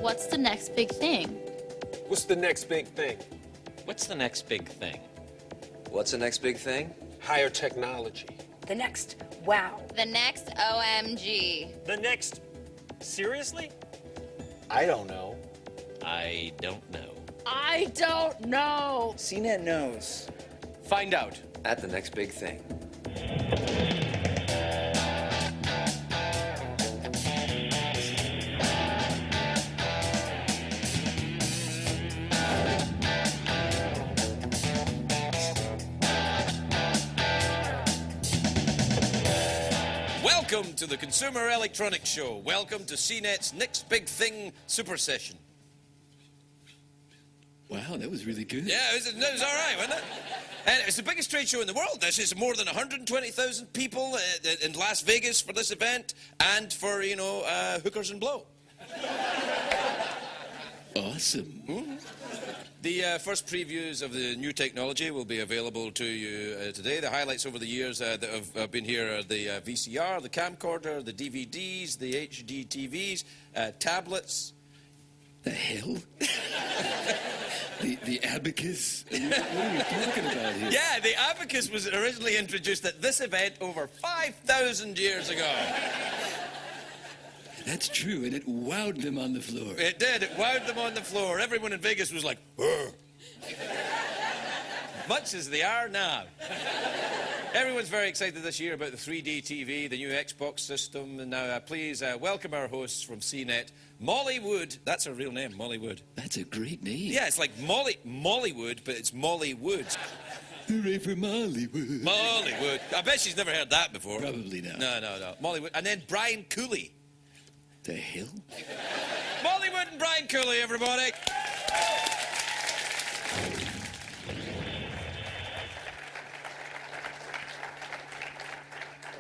what's the next big thing? What's the next big thing? What's the next big thing? What's the next big thing? Higher technology. The next wow. The next OMG. The next, seriously? I don't know. I don't know. I don't know. CNET knows. Find out. At the next big thing. Welcome to the Consumer Electronics Show. Welcome to CNET's Next Big Thing Super Session. Wow, that was really good. Yeah, it was all right, wasn't it? And it's the biggest trade show in the world. This is more than 120,000 people in Las Vegas for this event and for, hookers and blow. Awesome. Mm-hmm. The first previews of the new technology will be available to you today. The highlights over the years that have been here are the VCR, the camcorder, the DVDs, the HD TVs, tablets. The hell? the abacus? What are you talking about here? Yeah, the abacus was originally introduced at this event over 5,000 years ago. That's true, and it wowed them on the floor. It did. It wowed them on the floor. Everyone in Vegas was like, "Ugh." Much as they are now. Everyone's very excited this year about the 3D TV, the new Xbox system. And now, please welcome our hosts from CNET, Molly Wood. That's her real name, Molly Wood. That's a great name. Yeah, it's like Molly Wood, but it's Molly Wood. Hooray for Molly Wood. Molly Wood. I bet she's never heard that before. Probably not. No. Molly Wood. And then Brian Cooley. The hell? Molly Wood and Brian Cooley, everybody.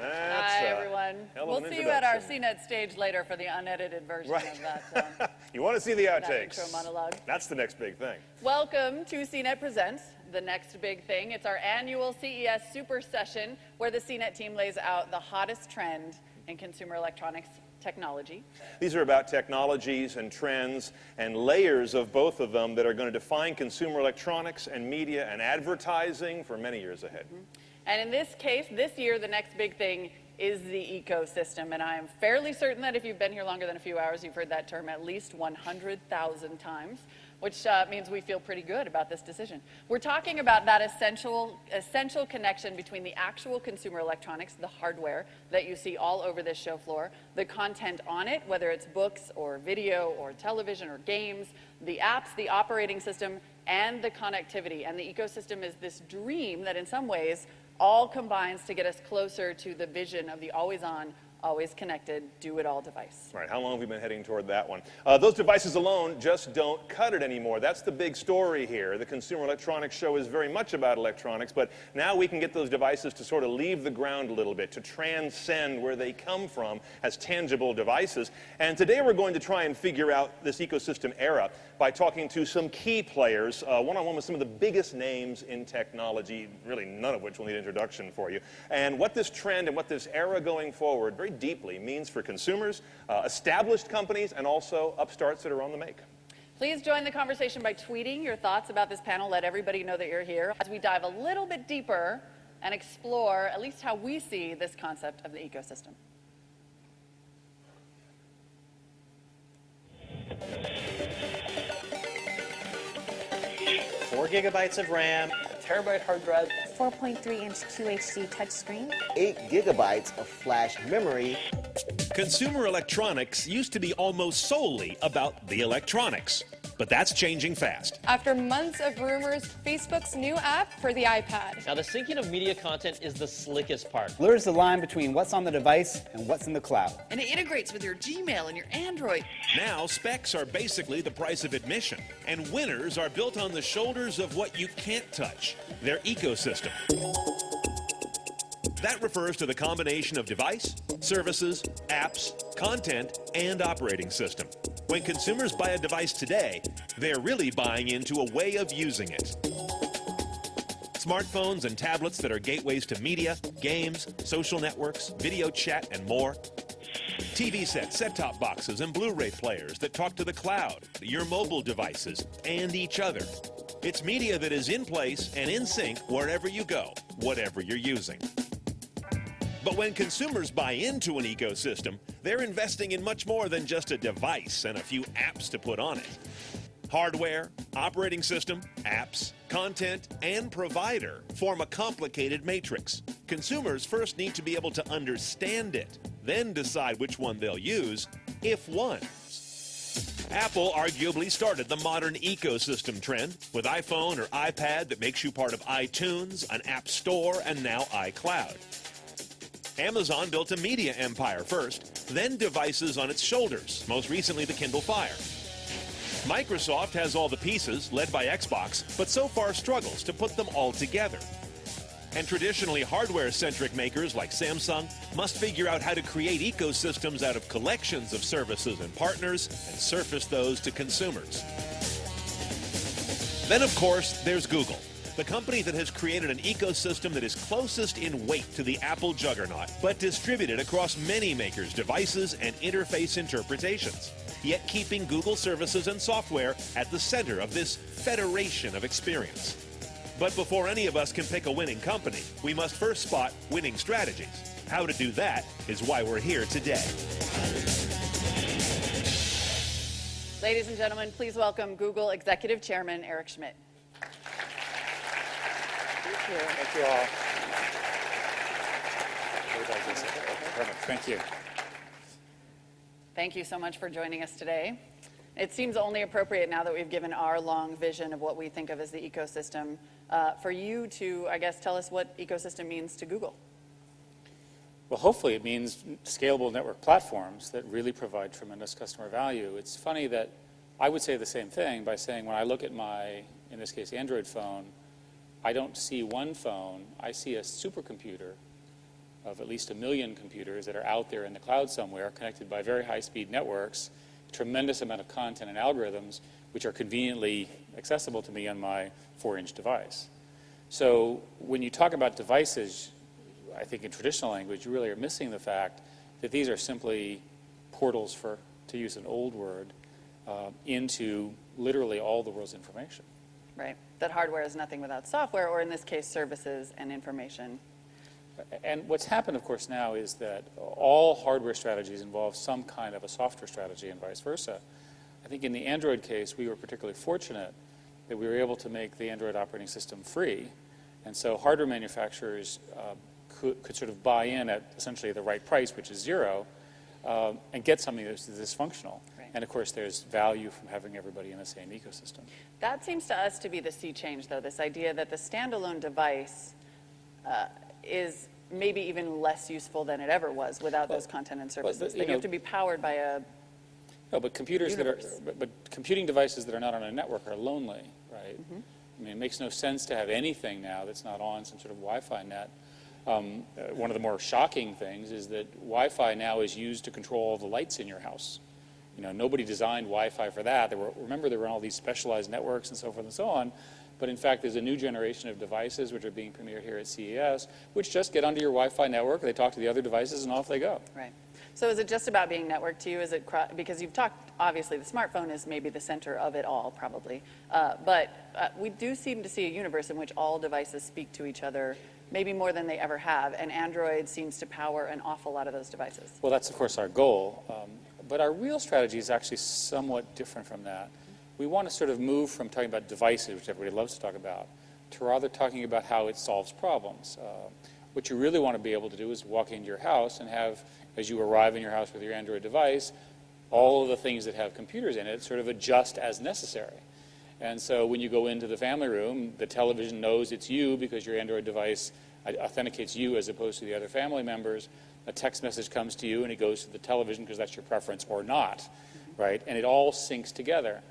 Hi, everyone. We'll see you at our CNET stage later for the unedited version of that. You want to see the that outtakes? intro monologue. That's the next big thing. Welcome to CNET Presents, the next big thing. It's our annual CES Super Session where the CNET team lays out the hottest trend in consumer electronics technology. These are about technologies and trends and layers of both of them that are going to define consumer electronics and media and advertising for many years ahead. Mm-hmm. And in this case, this year, the next big thing is the ecosystem. And I am fairly certain that if you've been here longer than a few hours, you've heard that term at least 100,000 times, which means we feel pretty good about this decision. We're talking about that essential connection between the actual consumer electronics, the hardware that you see all over this show floor, the content on it, whether it's books or video or television or games, the apps, the operating system, and the connectivity. And the ecosystem is this dream that in some ways all combines to get us closer to the vision of the always-on, always-connected, do-it-all device. Right, how long have we been heading toward that one? Those devices alone just don't cut it anymore. That's the big story here. The Consumer Electronics Show is very much about electronics, but now we can get those devices to sort of leave the ground a little bit, to transcend where they come from as tangible devices. And today we're going to try and figure out this ecosystem era by talking to some key players, one-on-one with some of the biggest names in technology, really none of which will need introduction for you, and what this trend and what this era going forward very deeply means for consumers, established companies, and also upstarts that are on the make. Please join the conversation by tweeting your thoughts about this panel. Let everybody know that you're here as we dive a little bit deeper and explore at least how we see this concept of the ecosystem. 4 gigabytes of RAM, A terabyte hard drive. 4.3-inch QHD touchscreen. 8 gigabytes of flash memory. Consumer electronics used to be almost solely about the electronics, but that's changing fast. After months of rumors, Facebook's new app for the iPad. Now, the syncing of media content is the slickest part. Blurs the line between what's on the device and what's in the cloud. And it integrates with your Gmail and your Android. Now, specs are basically the price of admission, and winners are built on the shoulders of what you can't touch, their ecosystem. That refers to the combination of device, services, apps, content, and operating system. When consumers buy a device today, they're really buying into a way of using it. Smartphones and tablets that are gateways to media, games, social networks, video chat, and more. TV sets, set-top boxes, and Blu-ray players that talk to the cloud, your mobile devices, and each other. It's media that is in place and in sync wherever you go, whatever you're using. But when consumers buy into an ecosystem, they're investing in much more than just a device and a few apps to put on it. Hardware, operating system, apps, content, and provider form a complicated matrix. Consumers first need to be able to understand it, then decide which one they'll use, if one. Apple arguably started the modern ecosystem trend with iPhone or iPad that makes you part of iTunes, an app store, and now iCloud. Amazon built a media empire first, then devices on its shoulders, most recently the Kindle Fire. Microsoft has all the pieces, led by Xbox, but so far struggles to put them all together. And traditionally hardware-centric makers like Samsung must figure out how to create ecosystems out of collections of services and partners and surface those to consumers. Then, of course, there's Google, the company that has created an ecosystem that is closest in weight to the Apple juggernaut, but distributed across many makers' devices and interface interpretations, yet keeping Google services and software at the center of this federation of experience. But before any of us can pick a winning company, we must first spot winning strategies. How to do that is why we're here today. Ladies and gentlemen, please welcome Google Executive Chairman Eric Schmidt. Thank you. Thank you all. Perfect. Thank you. Thank you so much for joining us today. It seems only appropriate now that we've given our long vision of what we think of as the ecosystem for you to, I guess, tell us what ecosystem means to Google. Well, hopefully it means scalable network platforms that really provide tremendous customer value. It's funny that I would say the same thing by saying when I look at my, in this case, Android phone, I don't see one phone, I see a supercomputer of at least 1 million computers that are out there in the cloud somewhere, connected by very high-speed networks, tremendous amount of content and algorithms, which are conveniently accessible to me on my 4-inch device. So when you talk about devices, I think in traditional language, you really are missing the fact that these are simply portals for, to use an old word, into literally all the world's information. Right. That hardware is nothing without software, or in this case, services and information. And what's happened, of course, now is that all hardware strategies involve some kind of a software strategy and vice versa. I think in the Android case, we were particularly fortunate that we were able to make the Android operating system free. And so hardware manufacturers could sort of buy in at essentially the right price, which is zero, and get something that's dysfunctional. Right. And of course, there's value from having everybody in the same ecosystem. That seems to us to be the sea change, though, this idea that the standalone device is maybe even less useful than it ever was without those content and services. That you have to be powered by a No, but computers universe. But computing devices that are not on a network are lonely, right? Mm-hmm. I mean, it makes no sense to have anything now that's not on some sort of Wi-Fi net. One of the more shocking things is that Wi-Fi now is used to control all the lights in your house. You know, nobody designed Wi-Fi for that. Remember, there were all these specialized networks and so forth and so on. But in fact, there's a new generation of devices which are being premiered here at CES, which just get onto your Wi-Fi network, they talk to the other devices, and off they go. Right. So is it just about being networked to you? Is it because you've talked, obviously, the smartphone is maybe the center of it all, probably. But we do seem to see a universe in which all devices speak to each other, maybe more than they ever have, and Android seems to power an awful lot of those devices. Well, that's, of course, our goal. But our real strategy is actually somewhat different from that. We want to sort of move from talking about devices, which everybody loves to talk about, to rather talking about how it solves problems. What you really want to be able to do is walk into your house and have, as you arrive in your house with your Android device, all of the things that have computers in it sort of adjust as necessary. And so when you go into the family room, the television knows it's you because your Android device authenticates you as opposed to the other family members. A text message comes to you and it goes to the television because that's your preference or not, right? And it all syncs together.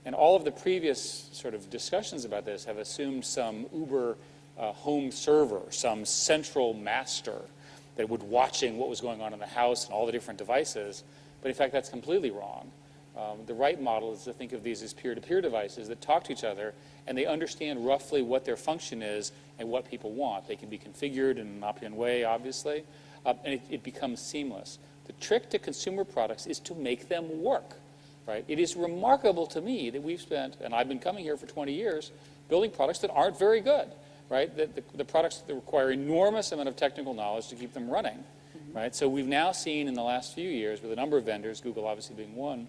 And all of the previous sort of discussions about this have assumed some uber home server, some central master that would watching what was going on in the house and all the different devices. But in fact, that's completely wrong. The right model is to think of these as peer-to-peer devices that talk to each other, and they understand roughly what their function is and what people want. They can be configured in an opt-in way, obviously, and it becomes seamless. The trick to consumer products is to make them work, right? It is remarkable to me that we've spent, and I've been coming here for 20 years, building products that aren't very good, right? The products that require enormous amount of technical knowledge to keep them running, right? So we've now seen in the last few years, with a number of vendors, Google obviously being one,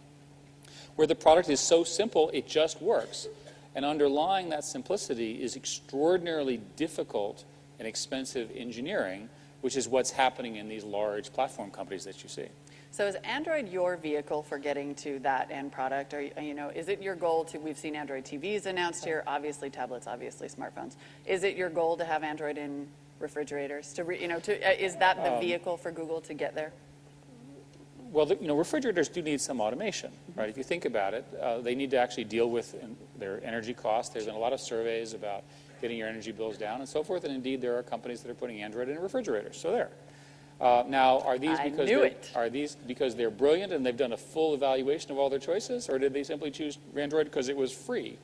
where the product is so simple, it just works. And underlying that simplicity is extraordinarily difficult and expensive engineering, which is what's happening in these large platform companies that you see. So is Android your vehicle for getting to that end product? Or, is it your goal to, we've seen Android TVs announced here, obviously tablets, obviously smartphones. Is it your goal to have Android in refrigerators? Is that the vehicle for Google to get there? Well, refrigerators do need some automation, right? If you think about it, they need to actually deal with their energy costs. There's been a lot of surveys about getting your energy bills down and so forth, and indeed there are companies that are putting Android in refrigerators. So there. Now, are these because they're brilliant and they've done a full evaluation of all their choices, or did they simply choose Android because it was free?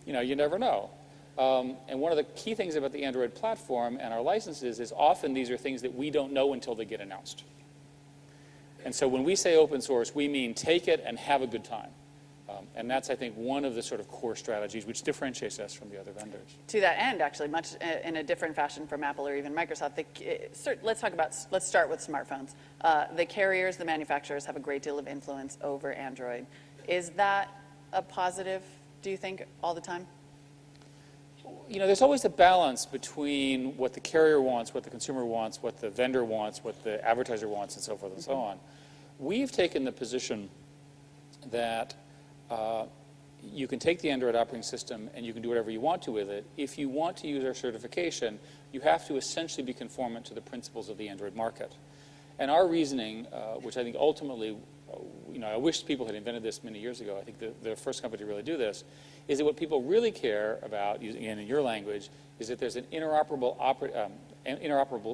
You never know. And one of the key things about the Android platform and our licenses is often these are things that we don't know until they get announced. And so when we say open source, we mean take it and have a good time. And that's, I think, one of the sort of core strategies which differentiates us from the other vendors. To that end, actually, much in a different fashion from Apple or even Microsoft, let's start with smartphones. The carriers, the manufacturers have a great deal of influence over Android. Is that a positive, do you think, all the time? There's always a balance between what the carrier wants, what the consumer wants, what the vendor wants, what the advertiser wants, and so forth and so on. We've taken the position that you can take the Android operating system and you can do whatever you want to with it. If you want to use our certification, you have to essentially be conformant to the principles of the Android market. And our reasoning, which I think ultimately, I wish people had invented this many years ago. I think the first company to really do this is that what people really care about, again in your language, is that there's an interoperable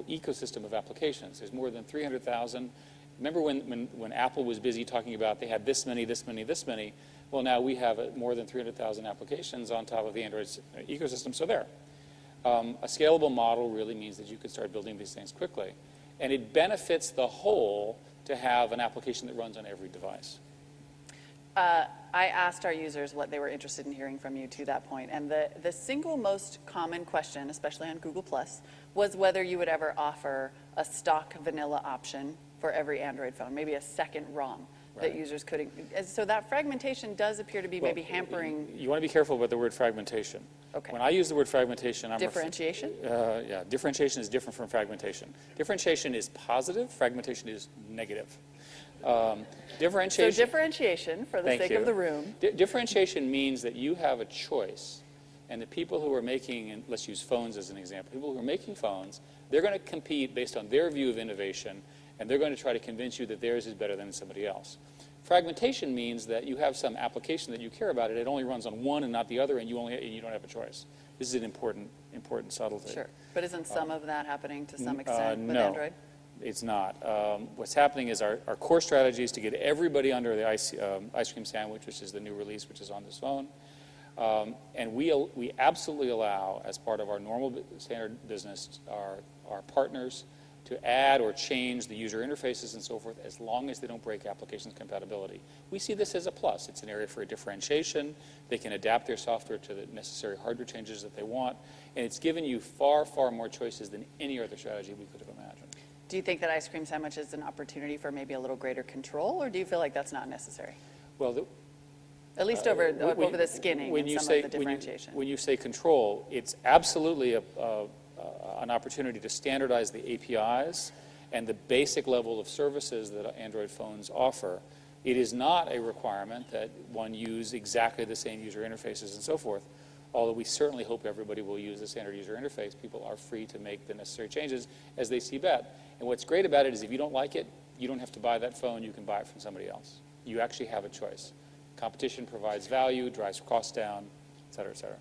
ecosystem of applications. There's more than 300,000. Remember when Apple was busy talking about they had this many, this many, this many? Well, now we have more than 300,000 applications on top of the Android ecosystem, so there. A scalable model really means that you can start building these things quickly. And it benefits the whole to have an application that runs on every device. I asked our users what they were interested in hearing from you to that point, and the single most common question, especially on Google+, was whether you would ever offer a stock vanilla option for every Android phone, maybe a second ROM that users couldn't. So that fragmentation does appear to be maybe hampering. You want to be careful about the word fragmentation. Okay. When I use the word fragmentation, I'm differentiation? Yeah, differentiation is different from fragmentation. Differentiation is positive, fragmentation is negative. Differentiation. So differentiation, for the sake of the room. Differentiation means that you have a choice, and the people who are making, and let's use phones as an example, people who are making phones, they're going to compete based on their view of innovation, and they're going to try to convince you that theirs is better than somebody else. Fragmentation means that you have some application that you care about, and it only runs on one and not the other, and you don't have a choice. This is an important subtlety. Sure, but isn't some of that happening to some extent with Android? It's not. What's happening is our core strategy is to get everybody under the ice cream sandwich, which is the new release, which is on this phone. And we absolutely allow, as part of our normal standard business, our partners to add or change the user interfaces and so forth, as long as they don't break applications compatibility. We see this as a plus. It's an area for differentiation. They can adapt their software to the necessary hardware changes that they want. And it's given you far, far more choices than any other strategy we could have imagined. Do you think that ice cream sandwich is an opportunity for maybe a little greater control, or do you feel like that's not necessary? Well, at least over the skinning and some of the differentiation. When you say control, it's absolutely an opportunity to standardize the APIs and the basic level of services that Android phones offer. It is not a requirement that one use exactly the same user interfaces and so forth, although we certainly hope everybody will use the standard user interface. People are free to make the necessary changes as they see fit. And what's great about it is if you don't like it, you don't have to buy that phone. You can buy it from somebody else. You actually have a choice. Competition provides value, drives costs down, et cetera, et cetera.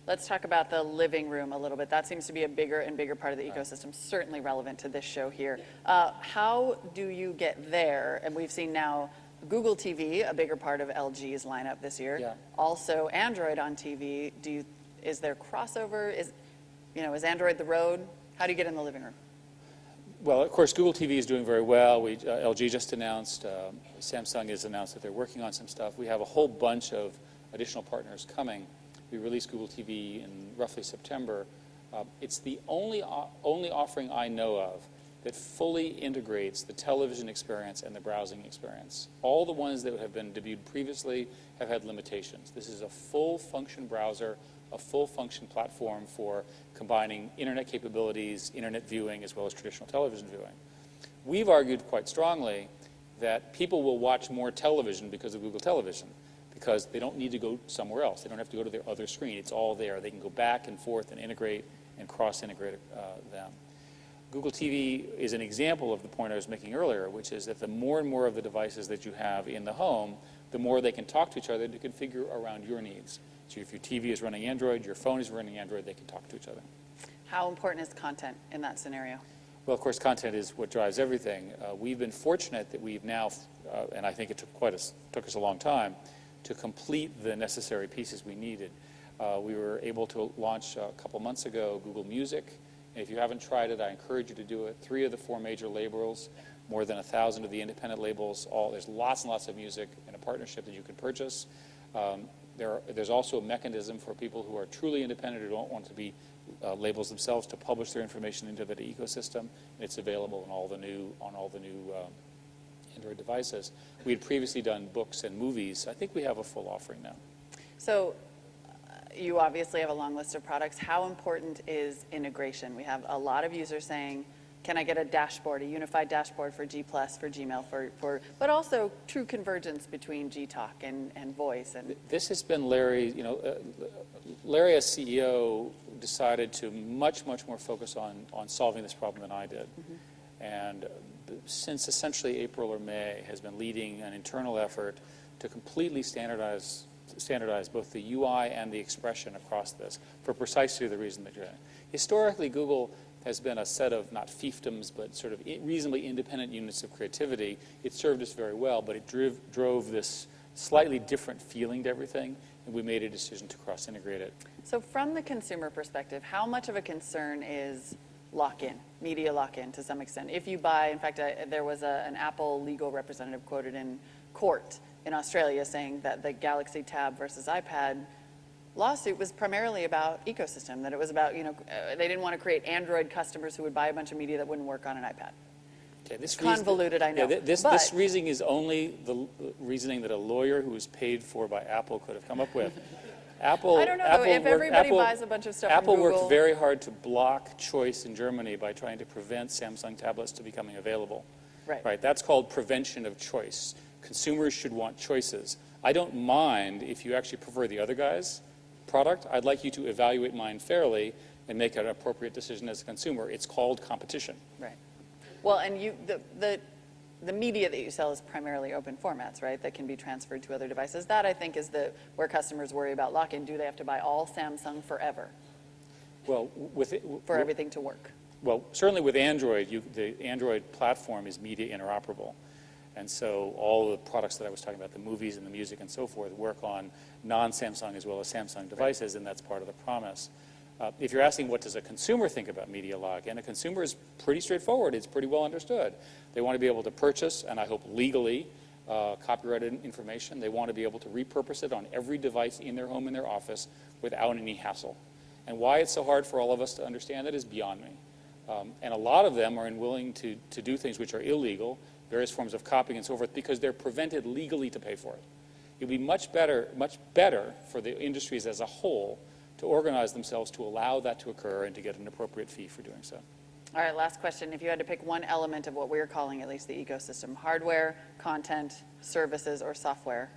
Let's talk about the living room a little bit. That seems to be a bigger and bigger part of the ecosystem, certainly relevant to this show here. How do you get there? And we've seen now Google TV, a bigger part of LG's lineup this year. Yeah. Also, Android on TV. Is there crossover? Is Android the road? How do you get in the living room? Well, of course, Google TV is doing very well. LG just announced, Samsung has announced that they're working on some stuff. We have a whole bunch of additional partners coming. We released Google TV in roughly September. It's the only offering I know of that fully integrates the television experience and the browsing experience. All the ones that have been debuted previously have had limitations. This is a full-function browser, a full-function platform for combining internet capabilities, internet viewing, as well as traditional television viewing. We've argued quite strongly that people will watch more television because of Google Television, because they don't need to go somewhere else. They don't have to go to their other screen. It's all there. They can go back and forth and integrate and cross-integrate them. Google TV is an example of the point I was making earlier, which is that the more and more of the devices that you have in the home, the more they can talk to each other to configure around your needs. So if your TV is running Android, your phone is running Android, they can talk to each other. How important is content in that scenario? Well, of course, content is what drives everything. We've been fortunate that we've now, and I think it took us a long time, to complete the necessary pieces we needed. We were able to launch a couple months ago Google Music. And if you haven't tried it, I encourage you to do it. 3 of the 4 major labels, more than 1,000 of the independent labels. There's lots and lots of music in a partnership that you can purchase. There's also a mechanism for people who are truly independent, who don't want to be labels themselves, to publish their information into the ecosystem. And it's available on all the new Android devices. We had previously done books and movies. I think we have a full offering now. So you obviously have a long list of products. How important is integration? We have a lot of users saying, can I get a dashboard, a unified dashboard for G+, for Gmail, but also true convergence between Gtalk and voice. And this has been Larry, Larry as CEO decided to much more focus on solving this problem than I did. Mm-hmm. And since essentially April or May has been leading an internal effort to completely standardize both the UI and the expression across this for precisely the reason that you're in. Historically, Google has been a set of not fiefdoms, but sort of reasonably independent units of creativity. It served us very well, but it drove this slightly different feeling to everything, and we made a decision to cross-integrate it. So from the consumer perspective, how much of a concern is lock-in, media lock-in to some extent? If you buy, in fact, there was an Apple legal representative quoted in court in Australia saying that the Galaxy Tab versus iPad lawsuit was primarily about ecosystem, that it was about, they didn't want to create Android customers who would buy a bunch of media that wouldn't work on an iPad. Okay, this convoluted, I know. Yeah, this reasoning is only the reasoning that a lawyer who was paid for by Apple could have come up with. Apple, I don't know, if everybody buys a bunch of stuff Apple from Google. worked very hard to block choice in Germany by trying to prevent Samsung tablets to becoming available. Right. That's called prevention of choice. Consumers should want choices. I don't mind if you actually prefer the other guy's product. I'd like you to evaluate mine fairly and make an appropriate decision as a consumer. It's called competition. Right. Well, and the media that you sell is primarily open formats, right, that can be transferred to other devices. That, I think, is where customers worry about lock-in. Do they have to buy all Samsung forever? Well, for everything to work? Well, certainly with Android, the Android platform is media interoperable. And so all the products that I was talking about, the movies and the music and so forth, work on non-Samsung as well as Samsung devices, and that's part of the promise. If you're asking what does a consumer think about media lock-in, a consumer is pretty straightforward. It's pretty well understood. They want to be able to purchase, and I hope legally, copyrighted information. They want to be able to repurpose it on every device in their home and their office without any hassle. And why it's so hard for all of us to understand that is beyond me. And a lot of them are unwilling to do things which are illegal, various forms of copying and so forth, because they're prevented legally to pay for it. It would be much better for the industries as a whole to organize themselves to allow that to occur and to get an appropriate fee for doing so. All right, last question. If you had to pick one element of what we're calling at least the ecosystem, hardware, content, services, or software,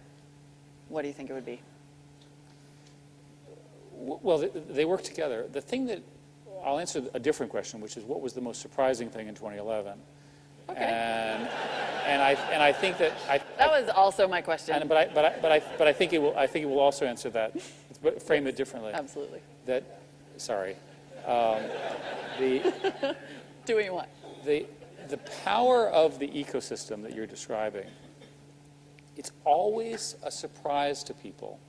what do you think it would be? Well, they work together. The thing that, I'll answer a different question, which is what was the most surprising thing in 2011? Okay. And I think that that was also my question. But I think it will also answer that. But frame it differently. Absolutely. Doing what? The power of the ecosystem that you're describing it's always a surprise to people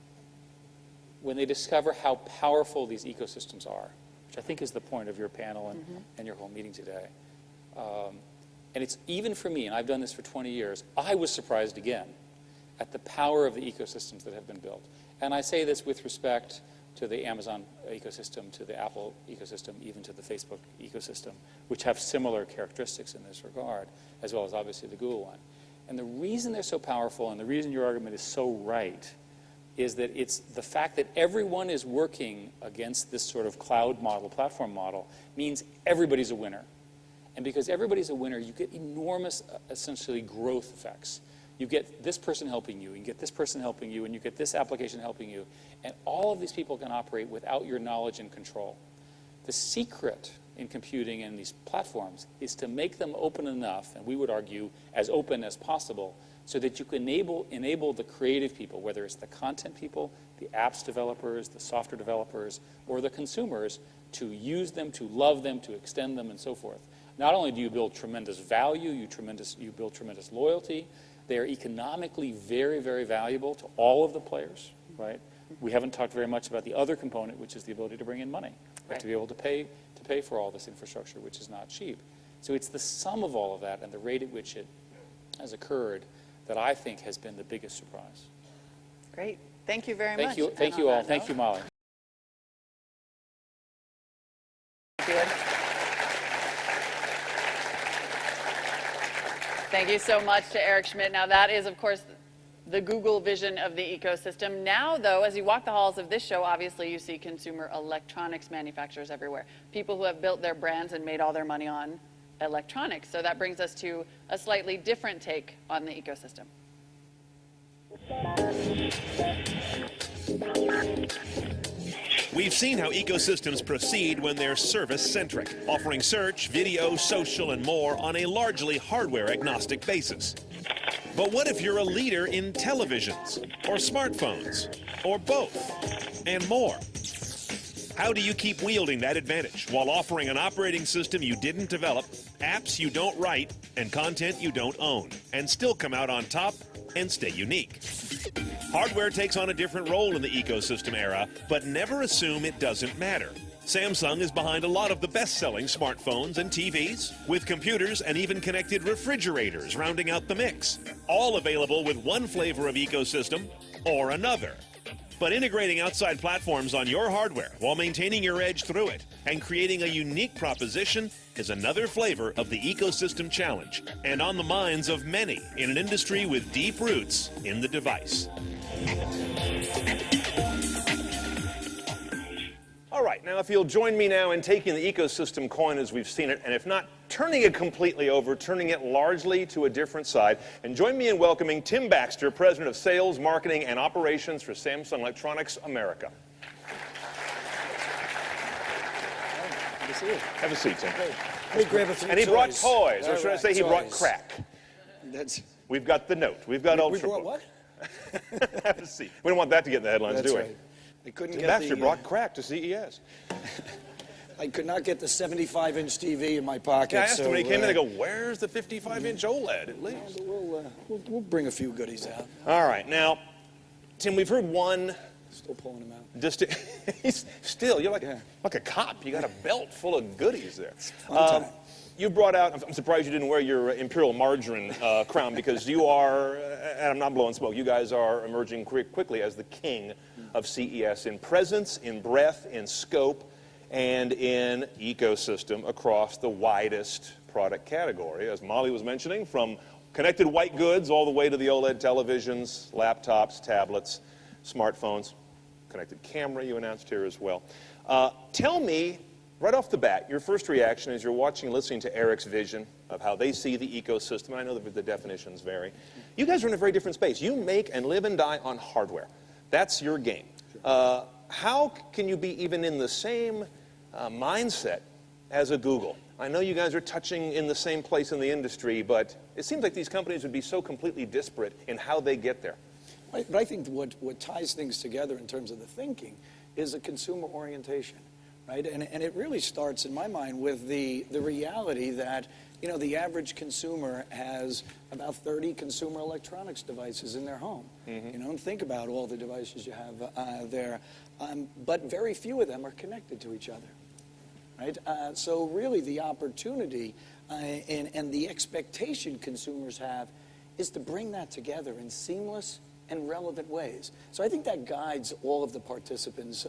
when they discover how powerful these ecosystems are, which I think is the point of your panel and your whole meeting today. And it's even for me, and I've done this for 20 years, I was surprised again at the power of the ecosystems that have been built. And I say this with respect to the Amazon ecosystem, to the Apple ecosystem, even to the Facebook ecosystem, which have similar characteristics in this regard, as well as obviously the Google one. And the reason they're so powerful, and the reason your argument is so right, is that it's the fact that everyone is working against this sort of cloud model, platform model, means everybody's a winner. And because everybody's a winner, you get enormous, essentially, growth effects. You get this person helping you, and you get this person helping you, and you get this application helping you. And all of these people can operate without your knowledge and control. The secret in computing and these platforms is to make them open enough, and we would argue as open as possible, so that you can enable the creative people, whether it's the content people, the apps developers, the software developers, or the consumers, to use them, to love them, to extend them, and so forth. Not only do you build tremendous value, you build tremendous loyalty. They are economically very, very valuable to all of the players, right? We haven't talked very much about the other component, which is the ability to bring in money, right? To be able to pay for all this infrastructure, which is not cheap. So it's the sum of all of that and the rate at which it has occurred that I think has been the biggest surprise. Great. Thank you very much. Thank you all. Thank you, Molly. Thank you so much to Eric Schmidt. Now that is, of course, the Google vision of the ecosystem. Now, though, as you walk the halls of this show, obviously you see consumer electronics manufacturers everywhere. People who have built their brands and made all their money on electronics. So that brings us to a slightly different take on the ecosystem. We've seen how ecosystems proceed when they're service-centric, offering search, video, social, and more on a largely hardware-agnostic basis. But what if you're a leader in televisions, or smartphones, or both, and more? How do you keep wielding that advantage while offering an operating system you didn't develop, apps you don't write, and content you don't own, and still come out on top and stay unique? Hardware takes on a different role in the ecosystem era, but never assume it doesn't matter. Samsung is behind a lot of the best-selling smartphones and TVs, with computers and even connected refrigerators rounding out the mix, all available with one flavor of ecosystem or another. But integrating outside platforms on your hardware while maintaining your edge through it and creating a unique proposition is another flavor of the ecosystem challenge, and on the minds of many in an industry with deep roots in the device. All right, now if you'll join me now in taking the ecosystem coin as we've seen it, and if not turning it completely over, turning it largely to a different side, and join me in welcoming Tim Baxter, President of Sales, Marketing, and Operations for Samsung Electronics America. Good to see you. Have a seat, Tim. Let me grab a few And he brought toys, or All should I right, say he brought toys. crack. That's, We've got the note. We've got we Ultra brought Book. what? Have a seat. We don't want that to get in the headlines, That's do we? right. I couldn't Tim get Baxter the, brought crack to CES. I could not get the 75-inch TV in my pocket. Yeah, I asked him when he came in, I go, go, where's the 55-inch OLED, at least? we'll bring a few goodies out. All right, now, Tim, we've heard one... Still pulling them out. He's still, you're like a cop. You got a belt full of goodies there. Fun time. You brought out, I'm surprised you didn't wear your Imperial Margarine crown, because you are, and I'm not blowing smoke, you guys are emerging quickly as the king of CES in presence, in breadth, in scope, and in ecosystem across the widest product category, as Molly was mentioning, from connected white goods all the way to the OLED televisions, laptops, tablets, smartphones, connected camera you announced here as well. Tell me, right off the bat, your first reaction as you're watching and listening to Eric's vision of how they see the ecosystem, and I know that the definitions vary. You guys are in a very different space. You make and live and die on hardware. That's your game. How can you be even in the same mindset as a Google? I know you guys are touching in the same place in the industry, but it seems like these companies would be so completely disparate in how they get there. But I think what ties things together in terms of the thinking is a consumer orientation. right? And it really starts, in my mind, with the reality that, the average consumer has about 30 consumer electronics devices in their home. And think about all the devices you have there. But very few of them are connected to each other, right? So really the opportunity and the expectation consumers have is to bring that together in seamless and relevant ways. So I think that guides all of the participants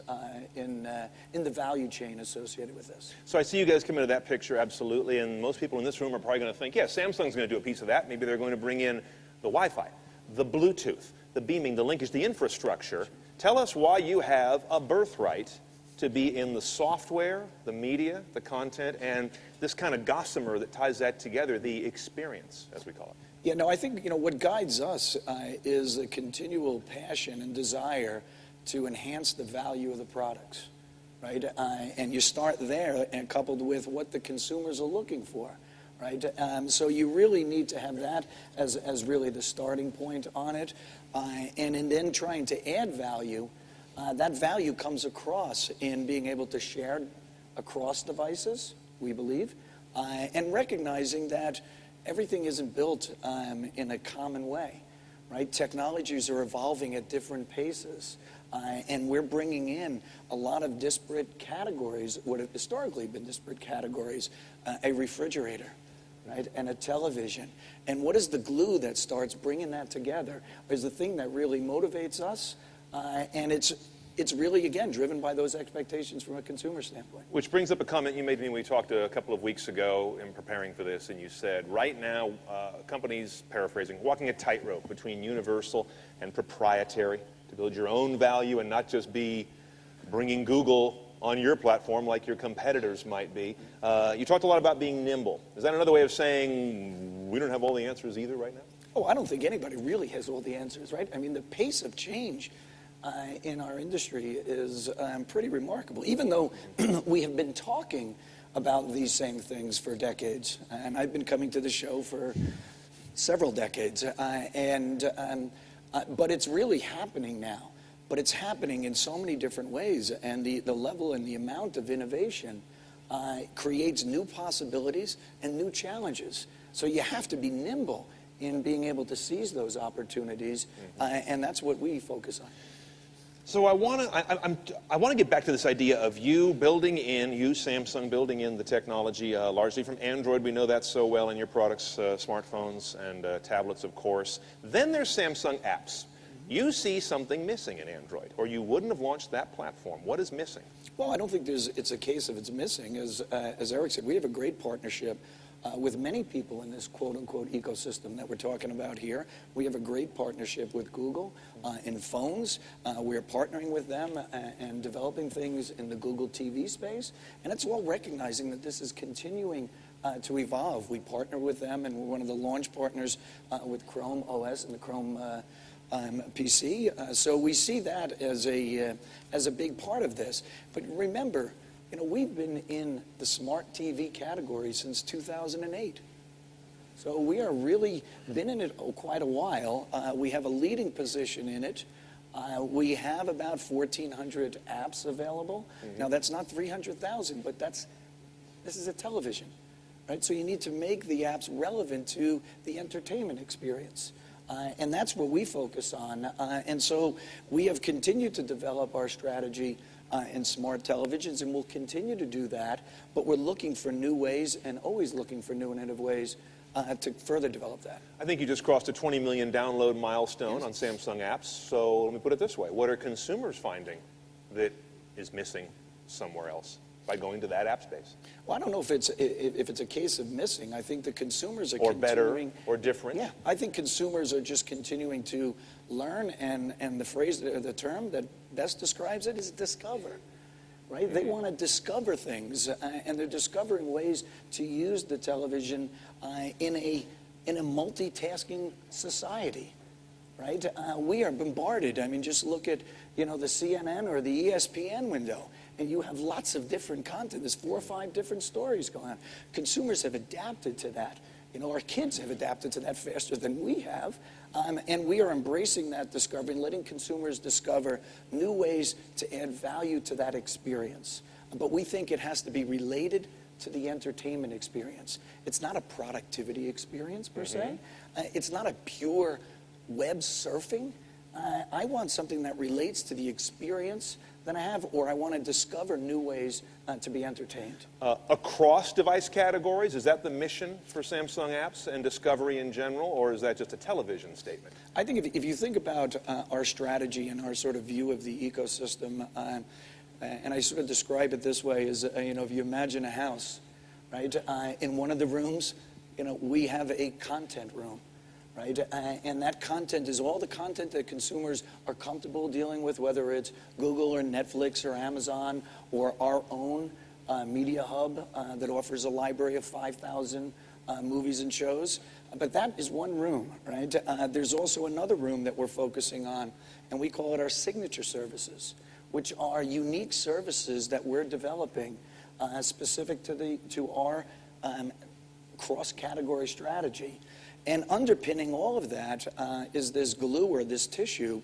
in the value chain associated with this. So I see you guys come into that picture, absolutely, and most people in this room are probably going to think, yeah, Samsung's going to do a piece of that. Maybe they're going to bring in the Wi-Fi, the Bluetooth, the beaming, the linkage, the infrastructure. Tell us why you have a birthright to be in the software, the media, the content, and this kind of gossamer that ties that together, the experience, as we call it. Yeah, no, I think, what guides us is a continual passion and desire to enhance the value of the products, right? And you start there and coupled with what the consumers are looking for, right? So you really need to have that as really the starting point on it. And then trying to add value, that value comes across in being able to share across devices, we believe, and recognizing that everything isn't built in a common way, right? Technologies are evolving at different paces, and we're bringing in a lot of disparate categories, what have historically been disparate categories, a refrigerator, right, and a television. And what is the glue that starts bringing that together is the thing that really motivates us, and it's really, again, driven by those expectations from a consumer standpoint. Which brings up a comment you made to me when we talked a couple of weeks ago in preparing for this, and you said, right now, companies, paraphrasing, walking a tightrope between universal and proprietary to build your own value and not just be bringing Google on your platform like your competitors might be. You talked a lot about being nimble. Is that another way of saying we don't have all the answers either right now? Oh, I don't think anybody really has all the answers, right? I mean, the pace of change in our industry is pretty remarkable, even though we have been talking about these same things for decades. And I've been coming to the show for several decades. But it's really happening now. But it's happening in so many different ways. And the level and the amount of innovation creates new possibilities and new challenges. So you have to be nimble in being able to seize those opportunities. And that's what we focus on. So I want to get back to this idea of you Samsung building in the technology, largely from Android. We know that so well in your products, smartphones and tablets, of course. Then there's Samsung apps. You see something missing in Android, or you wouldn't have launched that platform. What is missing? Well, I don't think it's a case of it's missing. As Eric said, we have a great partnership with many people in this quote-unquote ecosystem that we're talking about here. We have a great partnership with Google in phones. We're partnering with them and developing things in the Google TV space. And it's all recognizing that this is continuing to evolve. We partner with them, and we're one of the launch partners with Chrome OS and the Chrome PC. So we see that as a big part of this. But remember, we've been in the smart TV category since 2008. So we are really been in it quite a while. We have a leading position in it. We have about 1,400 apps available. Now, that's not 300,000, but this is a television, right? So you need to make the apps relevant to the entertainment experience. And that's what we focus on. And so we have continued to develop our strategy in smart televisions, and we'll continue to do that. But we're looking for new ways and always looking for new and innovative ways to further develop that. I think you just crossed a 20 million download milestone on Samsung apps. So let me put it this way. What are consumers finding that is missing somewhere else by going to that app space? Well, I don't know if it's a case of missing. I think the consumers are or continuing, better or different. Yeah, I think consumers are just continuing to learn, and the term that best describes it is discover. Right? They want to discover things, and they're discovering ways to use the television in a multitasking society. Right? We are bombarded. I mean, just look at the CNN or the ESPN window, and you have lots of different content. There's 4 or 5 different stories going on. Consumers have adapted to that. Our kids have adapted to that faster than we have, and we are embracing that discovery and letting consumers discover new ways to add value to that experience. but we think it has to be related to the entertainment experience. It's not a productivity experience per se. It's not a pure web surfing. I want something that relates to the experience that I have, or I want to discover new ways to be entertained. Across device categories, is that the mission for Samsung apps and discovery in general, or is that just a television statement? I think if you think about our strategy and our sort of view of the ecosystem, and I sort of describe it this way, is if you imagine a house, right? In one of the rooms, we have a content room. Right? And that content is all the content that consumers are comfortable dealing with, whether it's Google or Netflix or Amazon or our own media hub that offers a library of 5,000 movies and shows. But that is one room, right? There's also another room that we're focusing on, and we call it our signature services, which are unique services that we're developing specific to our cross-category strategy. And underpinning all of that is this glue or this tissue,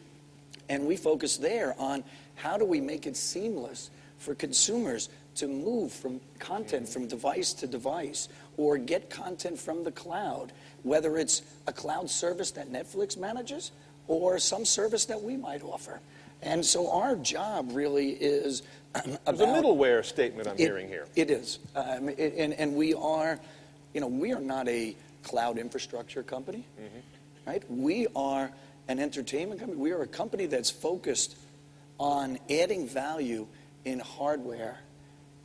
and we focus there on how do we make it seamless for consumers to move from content from device to device or get content from the cloud, whether it's a cloud service that Netflix manages or some service that we might offer. And so our job really is about... There's a middleware statement I'm hearing here. It is. And we are, we are not a cloud infrastructure company, right? We are an entertainment company. We are a company that's focused on adding value in hardware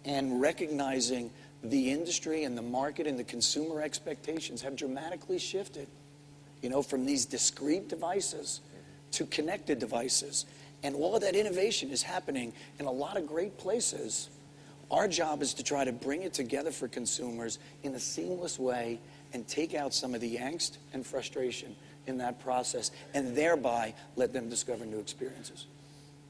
and recognizing the industry and the market and the consumer expectations have dramatically shifted, from these discrete devices to connected devices. And all of that innovation is happening in a lot of great places. Our job is to try to bring it together for consumers in a seamless way and take out some of the angst and frustration in that process, and thereby let them discover new experiences.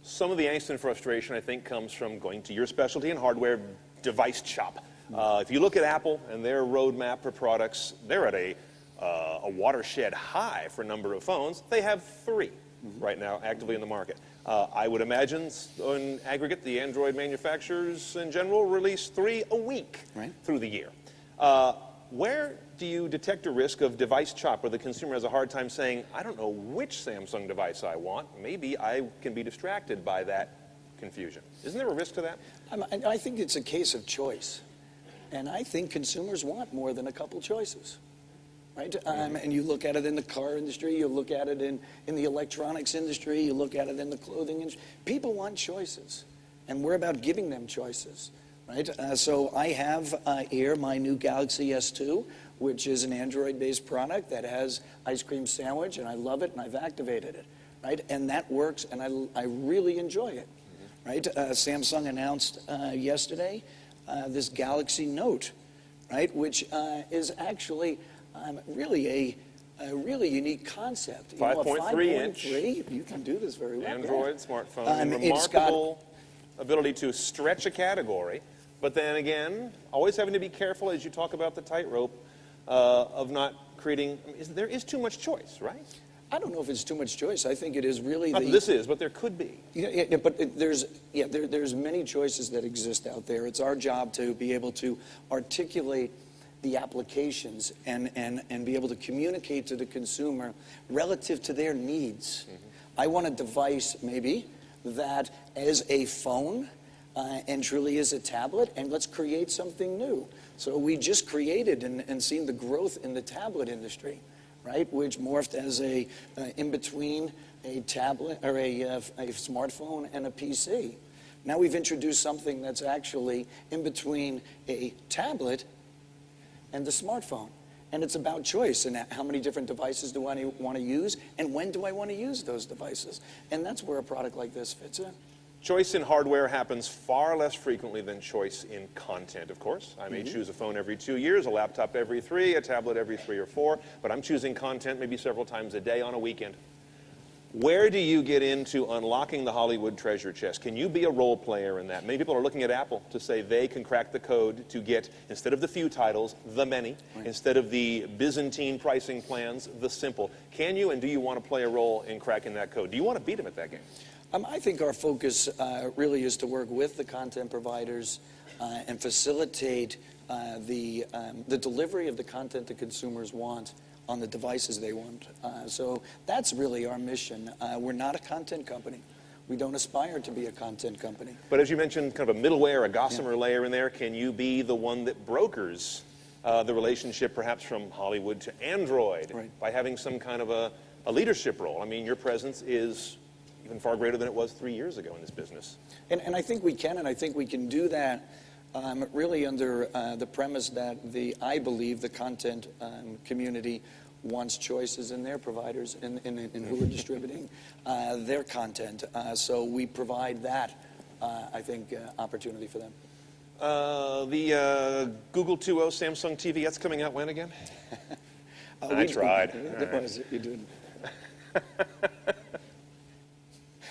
Some of the angst and frustration, I think, comes from going to your specialty in hardware, device chop. If you look at Apple and their roadmap for products, they're at a watershed high for number of phones. They have 3 right now actively in the market. I would imagine, in aggregate, the Android manufacturers in general release 3 a week through the year. Where do you detect a risk of device chop where the consumer has a hard time saying, I don't know which Samsung device I want. Maybe I can be distracted by that confusion. Isn't there a risk to that? I think it's a case of choice. And I think consumers want more than a couple choices. Right? And you look at it in the car industry, you look at it in the electronics industry, you look at it in the clothing industry. People want choices. And we're about giving them choices. Right? So I have here my new Galaxy S2, which is an Android-based product that has ice cream sandwich, and I love it, and I've activated it. Right? And that works, and I really enjoy it. Right? Samsung announced yesterday this Galaxy Note, right? Which is actually really a really unique concept. 5.3 inch. You can do this very well. Android smartphone. Remarkable ability to stretch a category. But then again, always having to be careful as you talk about the tightrope of not creating... there is too much choice, right? I don't know if it's too much choice. I think it is really... This is, but there could be. Yeah, but there's many choices that exist out there. It's our job to be able to articulate the applications and be able to communicate to the consumer relative to their needs. I want a device, maybe, that is a phone and truly is a tablet, and let's create something new. So we just created and seen the growth in the tablet industry, right, which morphed as in between a tablet or a smartphone and a PC. Now we've introduced something that's actually in between a tablet and the smartphone. And it's about choice and how many different devices do I want to use and when do I want to use those devices. And that's where a product like this fits in. Choice in hardware happens far less frequently than choice in content, of course. I may choose a phone every 2 years, a laptop every 3, a tablet every 3 or 4, but I'm choosing content maybe several times a day on a weekend. Where do you get into unlocking the Hollywood treasure chest? Can you be a role player in that? Many people are looking at Apple to say they can crack the code to get, instead of the few titles, the many. Right. Instead of the Byzantine pricing plans, the simple. Can you and do you want to play a role in cracking that code? Do you want to beat them at that game? I think our focus really is to work with the content providers and facilitate the delivery of the content that consumers want on the devices they want. So that's really our mission. We're not a content company. We don't aspire to be a content company. But as you mentioned, kind of a middleware, a gossamer layer in there, can you be the one that brokers the relationship perhaps from Hollywood to Android by having some kind of a leadership role? I mean, your presence is even far greater than it was 3 years ago in this business. And I think we can, and I think we can do that really under the premise that I believe the content community wants choices in their providers and who are distributing their content. So we provide that, I think, opportunity for them. The Google 2.0 Samsung TV, that's coming out when again? I tried. You did.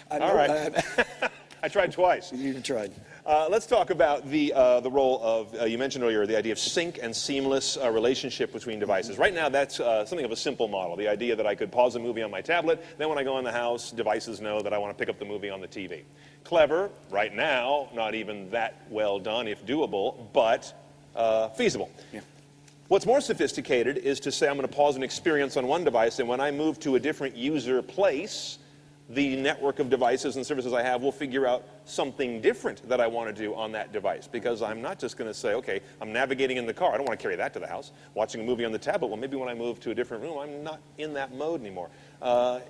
All right. I tried twice. You tried. Let's talk about the role of, you mentioned earlier, the idea of sync and seamless relationship between devices. Right now, that's something of a simple model, the idea that I could pause a movie on my tablet, then when I go in the house, devices know that I want to pick up the movie on the TV. Clever, right now, not even that well done, if doable, but feasible. Yeah. What's more sophisticated is to say I'm going to pause an experience on one device, and when I move to a different user place, the network of devices and services I have will figure out something different that I want to do on that device. Because I'm not just going to say, okay, I'm navigating in the car. I don't want to carry that to the house. Watching a movie on the tablet, well, maybe when I move to a different room, I'm not in that mode anymore.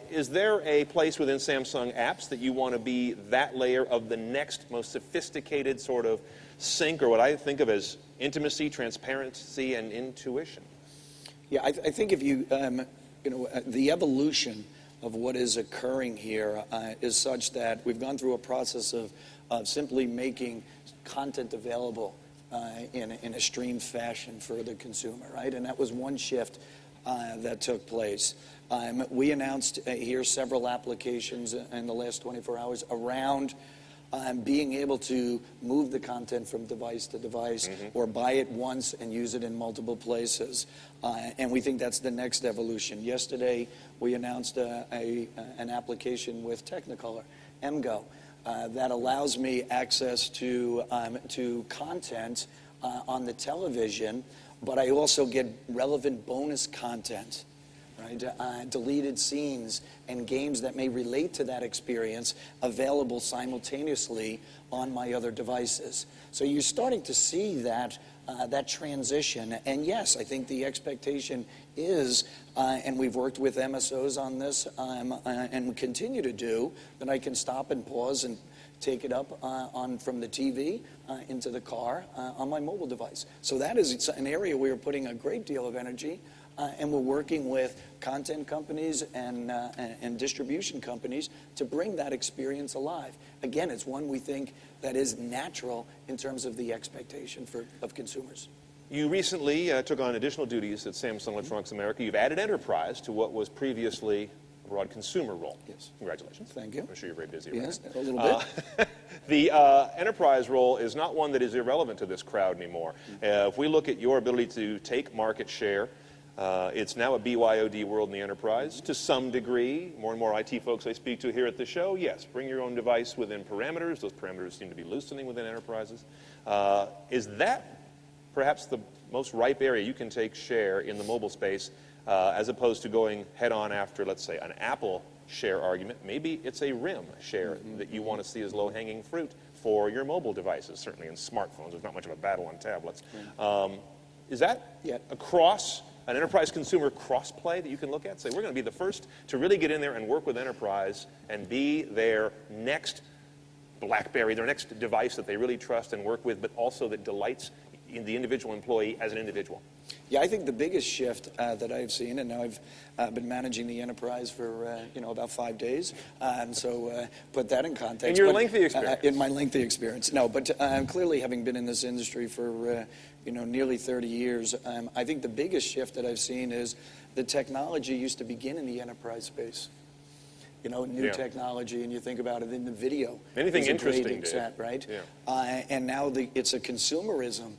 Is there a place within Samsung apps that you want to be that layer of the next most sophisticated sort of sync, or what I think of as intimacy, transparency, and intuition? Yeah, I think if you, the evolution of what is occurring here is such that we've gone through a process of simply making content available in a streamed fashion for the consumer, right? And that was one shift that took place. We announced here several applications in the last 24 hours around being able to move the content from device to device or buy it once and use it in multiple places. And we think that's the next evolution. Yesterday, we announced an application with Technicolor, MGO, that allows me access to content on the television, but I also get relevant bonus content. Right? Deleted scenes and games that may relate to that experience available simultaneously on my other devices. So you're starting to see that transition. And yes, I think the expectation is, and we've worked with MSOs on this, and we continue to do, that I can stop and pause and take it up from the TV into the car on my mobile device. So that is an area we are putting a great deal of energy. And we're working with content companies and distribution companies to bring that experience alive. Again, it's one we think that is natural in terms of the expectation of consumers. You recently took on additional duties at Samsung Electronics America. You've added enterprise to what was previously a broad consumer role. Yes. Congratulations. Thank you. I'm sure you're very busy. Yes, right? a little bit. The enterprise role is not one that is irrelevant to this crowd anymore. If we look at your ability to take market share, it's now a BYOD world in the enterprise to some degree. More and more IT folks I speak to here at the show, yes, bring your own device within parameters. Those parameters seem to be loosening within enterprises. Is that perhaps the most ripe area you can take share in the mobile space as opposed to going head on after, let's say, an Apple share argument? Maybe it's a RIM share that you want to see as low-hanging fruit for your mobile devices, certainly in smartphones. There's not much of a battle on tablets. Is that across an enterprise consumer cross-play that you can look at? Say, we're going to be the first to really get in there and work with enterprise and be their next BlackBerry, their next device that they really trust and work with, but also that delights in the individual employee as an individual. Yeah, I think the biggest shift that I've seen, and now I've been managing the enterprise for about 5 days, so put that in context. In your lengthy experience. In my lengthy experience, no, but clearly having been in this industry for nearly 30 years, I think the biggest shift that I've seen is the technology used to begin in the enterprise space. New technology, and you think about it in the video. Anything interesting, Dave. Right? Yeah. And now it's a consumerism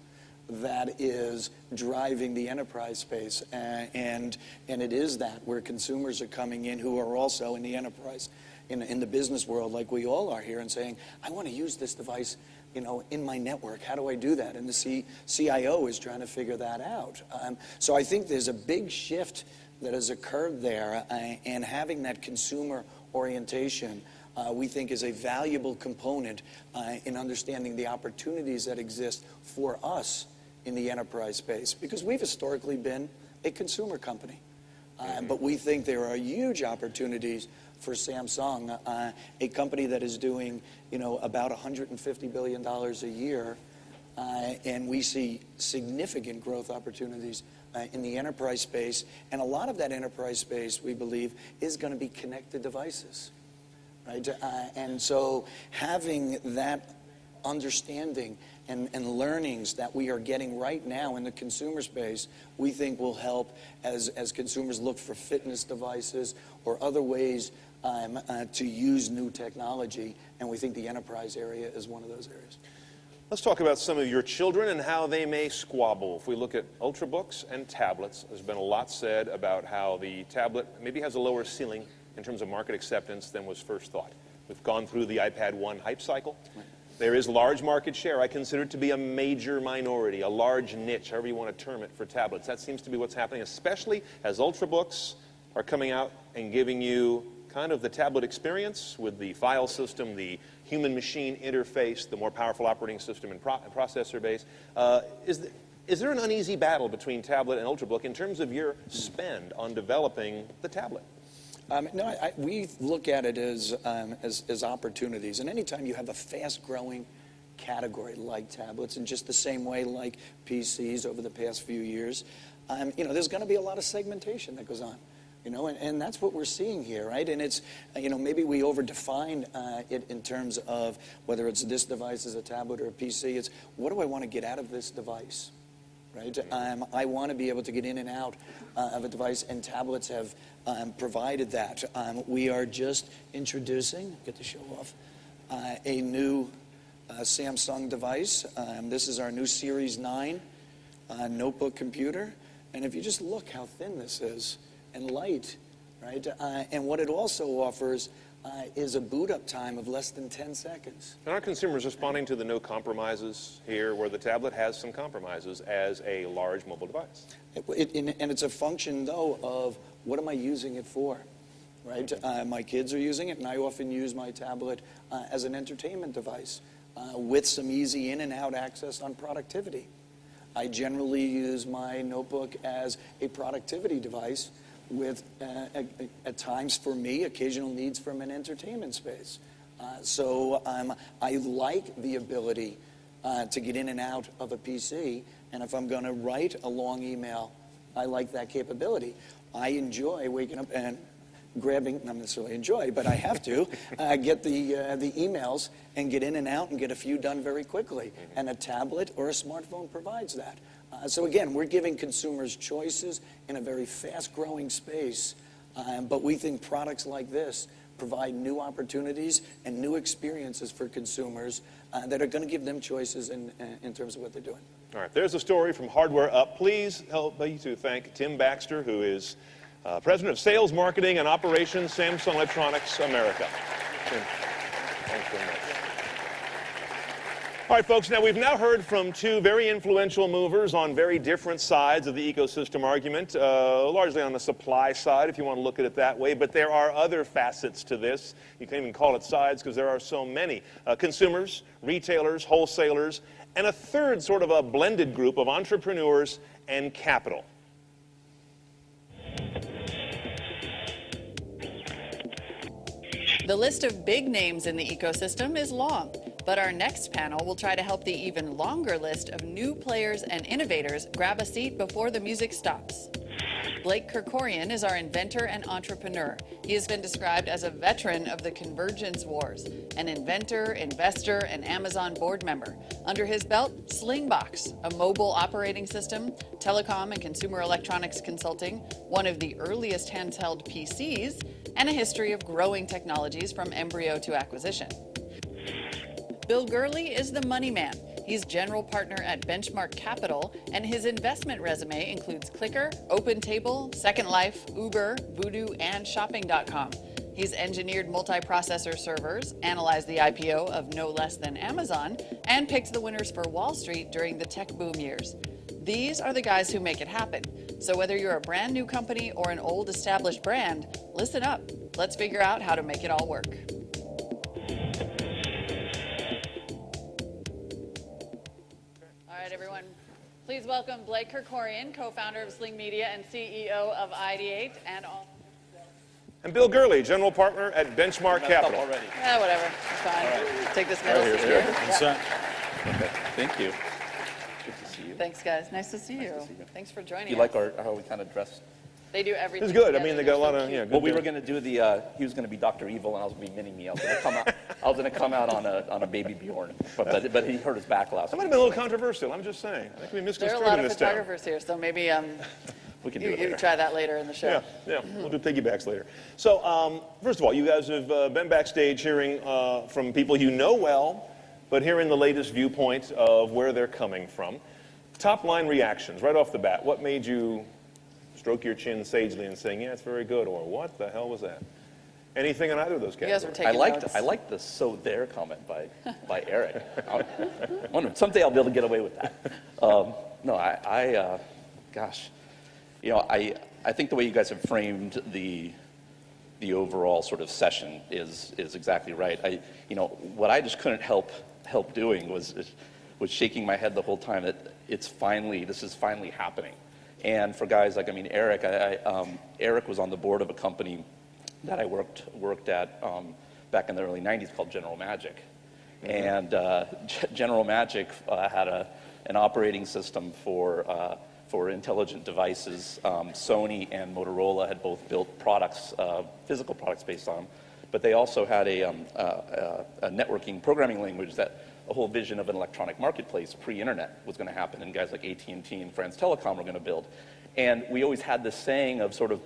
that is driving the enterprise space, and it is that where consumers are coming in who are also in the enterprise. in the business world like we all are here and saying, I want to use this device, in my network. How do I do that? And the CIO is trying to figure that out. So I think there's a big shift that has occurred there, and having that consumer orientation we think is a valuable component in understanding the opportunities that exist for us in the enterprise space, because we've historically been a consumer company. But we think there are huge opportunities for Samsung, a company that is doing, about $150 billion a year, and we see significant growth opportunities in the enterprise space. And a lot of that enterprise space, we believe, is going to be connected devices, right? And so having that understanding and learnings that we are getting right now in the consumer space, we think will help as consumers look for fitness devices or other ways to use new technology, and we think the enterprise area is one of those areas. Let's talk about some of your children and how they may squabble. If we look at Ultrabooks and tablets, there's been a lot said about how the tablet maybe has a lower ceiling in terms of market acceptance than was first thought. We've gone through the iPad 1 hype cycle. There is large market share. I consider it to be a major minority, a large niche, however you want to term it, for tablets. That seems to be what's happening, especially as Ultrabooks are coming out and giving you kind of the tablet experience with the file system, the human-machine interface, the more powerful operating system and processor base. Is there an uneasy battle between tablet and Ultrabook in terms of your spend on developing the tablet? No, we look at it as opportunities. And anytime you have a fast-growing category like tablets, in just the same way like PCs over the past few years, there's going to be a lot of segmentation that goes on. And that's what we're seeing here, right? And it's, maybe we overdefined it in terms of whether it's this device is a tablet or a PC. It's what do I want to get out of this device, right? I want to be able to get in and out of a device, and tablets have provided that. We are just introducing, get to show off, a new Samsung device. This is our new Series 9 notebook computer. And if you just look how thin this is, and light, right? And what it also offers is a boot-up time of less than 10 seconds. And our consumers responding to the no compromises here, where the tablet has some compromises as a large mobile device. And it's a function, though, of what am I using it for, right? My kids are using it, and I often use my tablet as an entertainment device with some easy in and out access on productivity. I generally use my notebook as a productivity device with, at times for me, occasional needs from an entertainment space. So I like the ability to get in and out of a PC, and if I'm going to write a long email, I like that capability. I enjoy waking up and grabbing, not necessarily enjoy, but I have to, get the emails and get in and out and get a few done very quickly. And a tablet or a smartphone provides that. So again, we're giving consumers choices in a very fast-growing space, but we think products like this provide new opportunities and new experiences for consumers that are going to give them choices in terms of what they're doing. All right, there's a story from Hardware Up. Please help me to thank Tim Baxter, who is President of Sales, Marketing, and Operations, Samsung Electronics America. Tim, thanks very much. All right, folks, now we've now heard from two very influential movers on very different sides of the ecosystem argument, largely on the supply side, if you want to look at it that way, but there are other facets to this. You can't even call it sides because there are so many. Consumers, retailers, wholesalers, and a third sort of a blended group of entrepreneurs and capital. The list of big names in the ecosystem is long, but our next panel will try to help the even longer list of new players and innovators grab a seat before the music stops. Blake Kerkorian is our inventor and entrepreneur. He has been described as a veteran of the convergence wars, an inventor, investor, and Amazon board member. Under his belt, Slingbox, a mobile operating system, telecom and consumer electronics consulting, one of the earliest handheld PCs, and a history of growing technologies from embryo to acquisition. Bill Gurley is the money man. He's general partner at Benchmark Capital, and his investment resume includes Clicker, OpenTable, Second Life, Uber, Voodoo, and Shopping.com. He's engineered multi-processor servers, analyzed the IPO of no less than Amazon, and picked the winners for Wall Street during the tech boom years. These are the guys who make it happen. So whether you're a brand new company or an old established brand, listen up. Let's figure out how to make it all work. All right, everyone. Please welcome Blake Kerkorian, co-founder of Sling Media and CEO of Ideate, And Bill Gurley, general partner at Benchmark Capital. Already. Whatever. It's fine. Right. Take this middle Right, seat here. here. Okay. Thank you. Good to see you. Thanks, guys. Nice to see you. Thanks for joining You us. like how we kind of dressed? They do everything. It's good. I together. mean, they got a lot of, yeah. Well, we were going to do he was going to be Dr. Evil, and I was going to be Mini-Me. I was going to come out on a baby Bjorn, but he hurt his back last That week. might have been a little controversial. I'm just saying. I think we There are a misconstrued lot in of this town. photographers here, so maybe We can do it you later. try that later in the show. Yeah, we'll do piggybacks later. So, first of all, you guys have been backstage hearing from people you know well, but hearing the latest viewpoint of where they're coming from. Top line reactions right off the bat. What made you stroke your chin sagely and saying, yeah, it's very good, or what the hell was that? Anything in either of those You guys categories? were taking notes. I liked the "so there" comment by Eric. I wonder, someday I'll be able to get away with that. No, gosh, I think the way you guys have framed the overall sort of session is exactly right. What I just couldn't help doing was shaking my head the whole time that this is finally happening. And for guys like, Eric, Eric was on the board of a company that I worked at back in the early 90s called General Magic. And General Magic had an operating system for intelligent devices. Sony and Motorola had both built products, physical products based on them, but they also had a networking programming language that a whole vision of an electronic marketplace pre-internet was going to happen, and guys like AT&T and France Telecom were going to build. And we always had this saying of the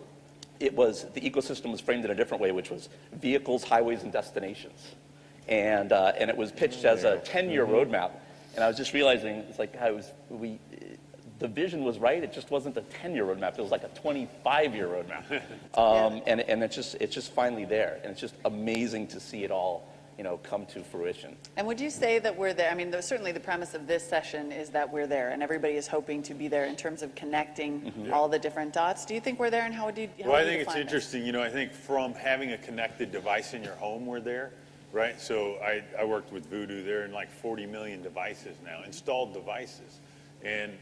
ecosystem was framed in a different way, which was vehicles, highways, and destinations. And it was pitched as a 10-year roadmap. And I was just realizing, it's like the vision was right. It just wasn't a 10-year roadmap. It was like a 25-year roadmap. And it's just finally there. And it's just amazing to see it all come to fruition. And would you say that we're there? Certainly the premise of this session is that we're there, and everybody is hoping to be there in terms of connecting all the different dots. Do you think we're there, and how would you Well, I think it's interesting. I think from having a connected device in your home, we're there, right? So I worked with Voodoo. They're in like 40 million devices now, installed devices. And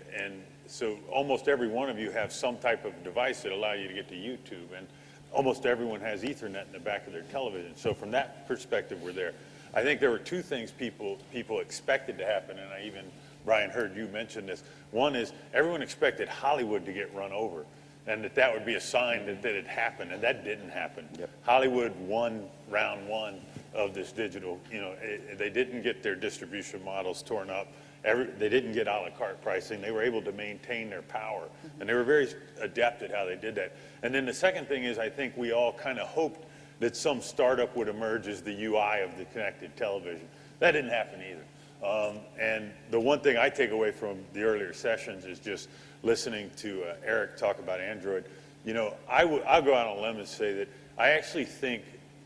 so almost every one of you have some type of device that allow you to get to YouTube, and almost everyone has Ethernet in the back of their television. So from that perspective, we're there. I think there were two things people expected to happen, and Brian, heard you mention this. One is everyone expected Hollywood to get run over, and that would be a sign that it happened, and that didn't happen. Yep. Hollywood won round one of this digital. They didn't get their distribution models torn up. They didn't get a la carte pricing. They were able to maintain their power, and they were very adept at how they did that. And then the second thing is, I think we all kind of hoped that some startup would emerge as the UI of the connected television. That didn't happen either. And the one thing I take away from the earlier sessions is just listening to Eric talk about Android. I'll go out on a limb and say that I actually think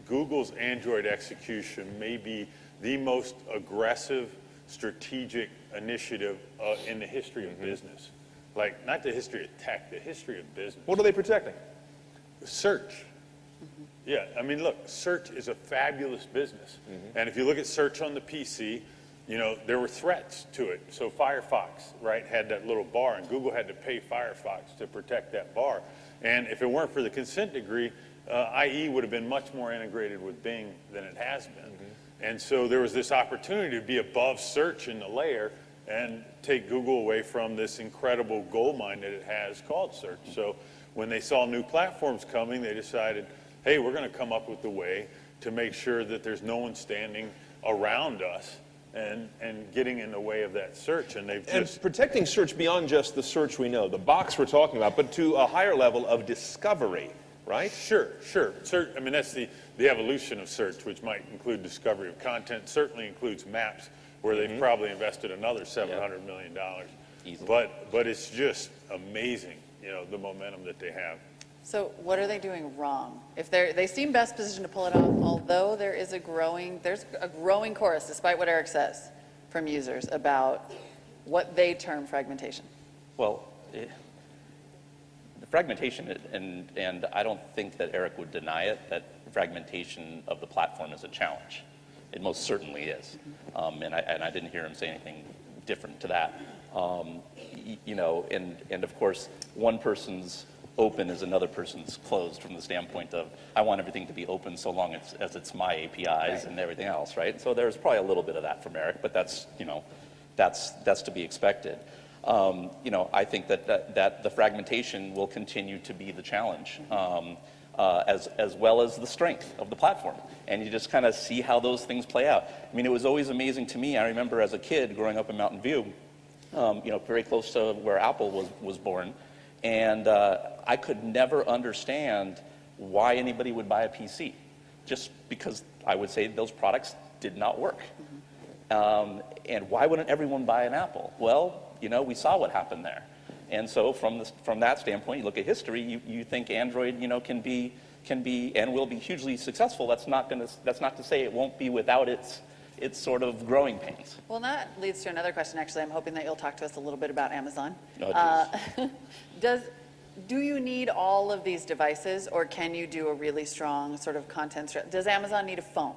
Google's Android execution may be the most aggressive strategic initiative in the history of business. Like, not the history of tech, the history of business. What are they protecting? Search. Yeah, look, search is a fabulous business. And if you look at search on the PC, there were threats to it. So Firefox, right, had that little bar, and Google had to pay Firefox to protect that bar. And if it weren't for the consent decree, IE would have been much more integrated with Bing than it has been. And so there was this opportunity to be above search in the layer and take Google away from this incredible gold mine that it has called search. So when they saw new platforms coming, they decided, hey, we're going to come up with a way to make sure that there's no one standing around us and getting in the way of that search. And they've just protecting search beyond just the search we know, the box we're talking about, but to a higher level of discovery. Right? Sure. Search, that's the evolution of search, which might include discovery of content, certainly includes maps, where they've probably invested another $700 million. Easily. But it's just amazing, the momentum that they have. So what are they doing wrong? If they seem best positioned to pull it off, although there's a growing chorus, despite what Eric says, from users about what they term fragmentation. Well, the fragmentation, and I don't think that Eric would deny it, that fragmentation of the platform is a challenge. It most certainly is. And I didn't hear him say anything different to that. You know, and of course, one person's open is another person's closed from the standpoint of, I want everything to be open so long as it's my APIs and everything else, right? So there's probably a little bit of that from Eric, but that's, you know, that's to be expected. You know, I think that the fragmentation will continue to be the challenge, as well as the strength of the platform. And you just kind of see how those things play out. I mean, it was always amazing to me. I remember as a kid growing up in Mountain View, you know, very close to where Apple was born. And I could never understand why anybody would buy a PC, just because I would say those products did not work. And why wouldn't everyone buy an Apple? Well, you know, we saw what happened there. And so from that standpoint, you look at history, you think Android, you know, can be and will be hugely successful. That's not to say it won't be without its sort of growing pains. Well, that leads to another question, actually. I'm hoping that you'll talk to us a little bit about Amazon. Do you need all of these devices, or can you do a really strong sort of content strategy? Does Amazon need a phone?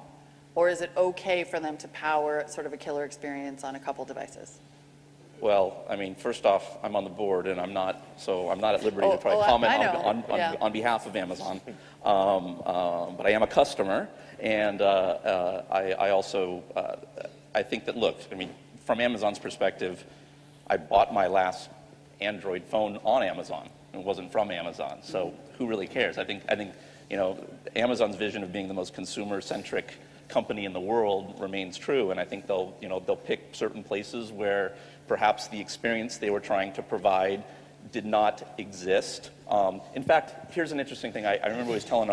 Or is it okay for them to power sort of a killer experience on a couple devices? Well, I mean, first off, I'm on the board, and I'm not at liberty to try to comment on behalf of Amazon. But I am a customer, and I also I think that, look, I mean, from Amazon's perspective, I bought my last Android phone on Amazon. It wasn't from Amazon, so who really cares? I think you know, Amazon's vision of being the most consumer-centric company in the world remains true, and I think they'll pick certain places where perhaps the experience they were trying to provide did not exist. In fact, here's an interesting thing. I remember always telling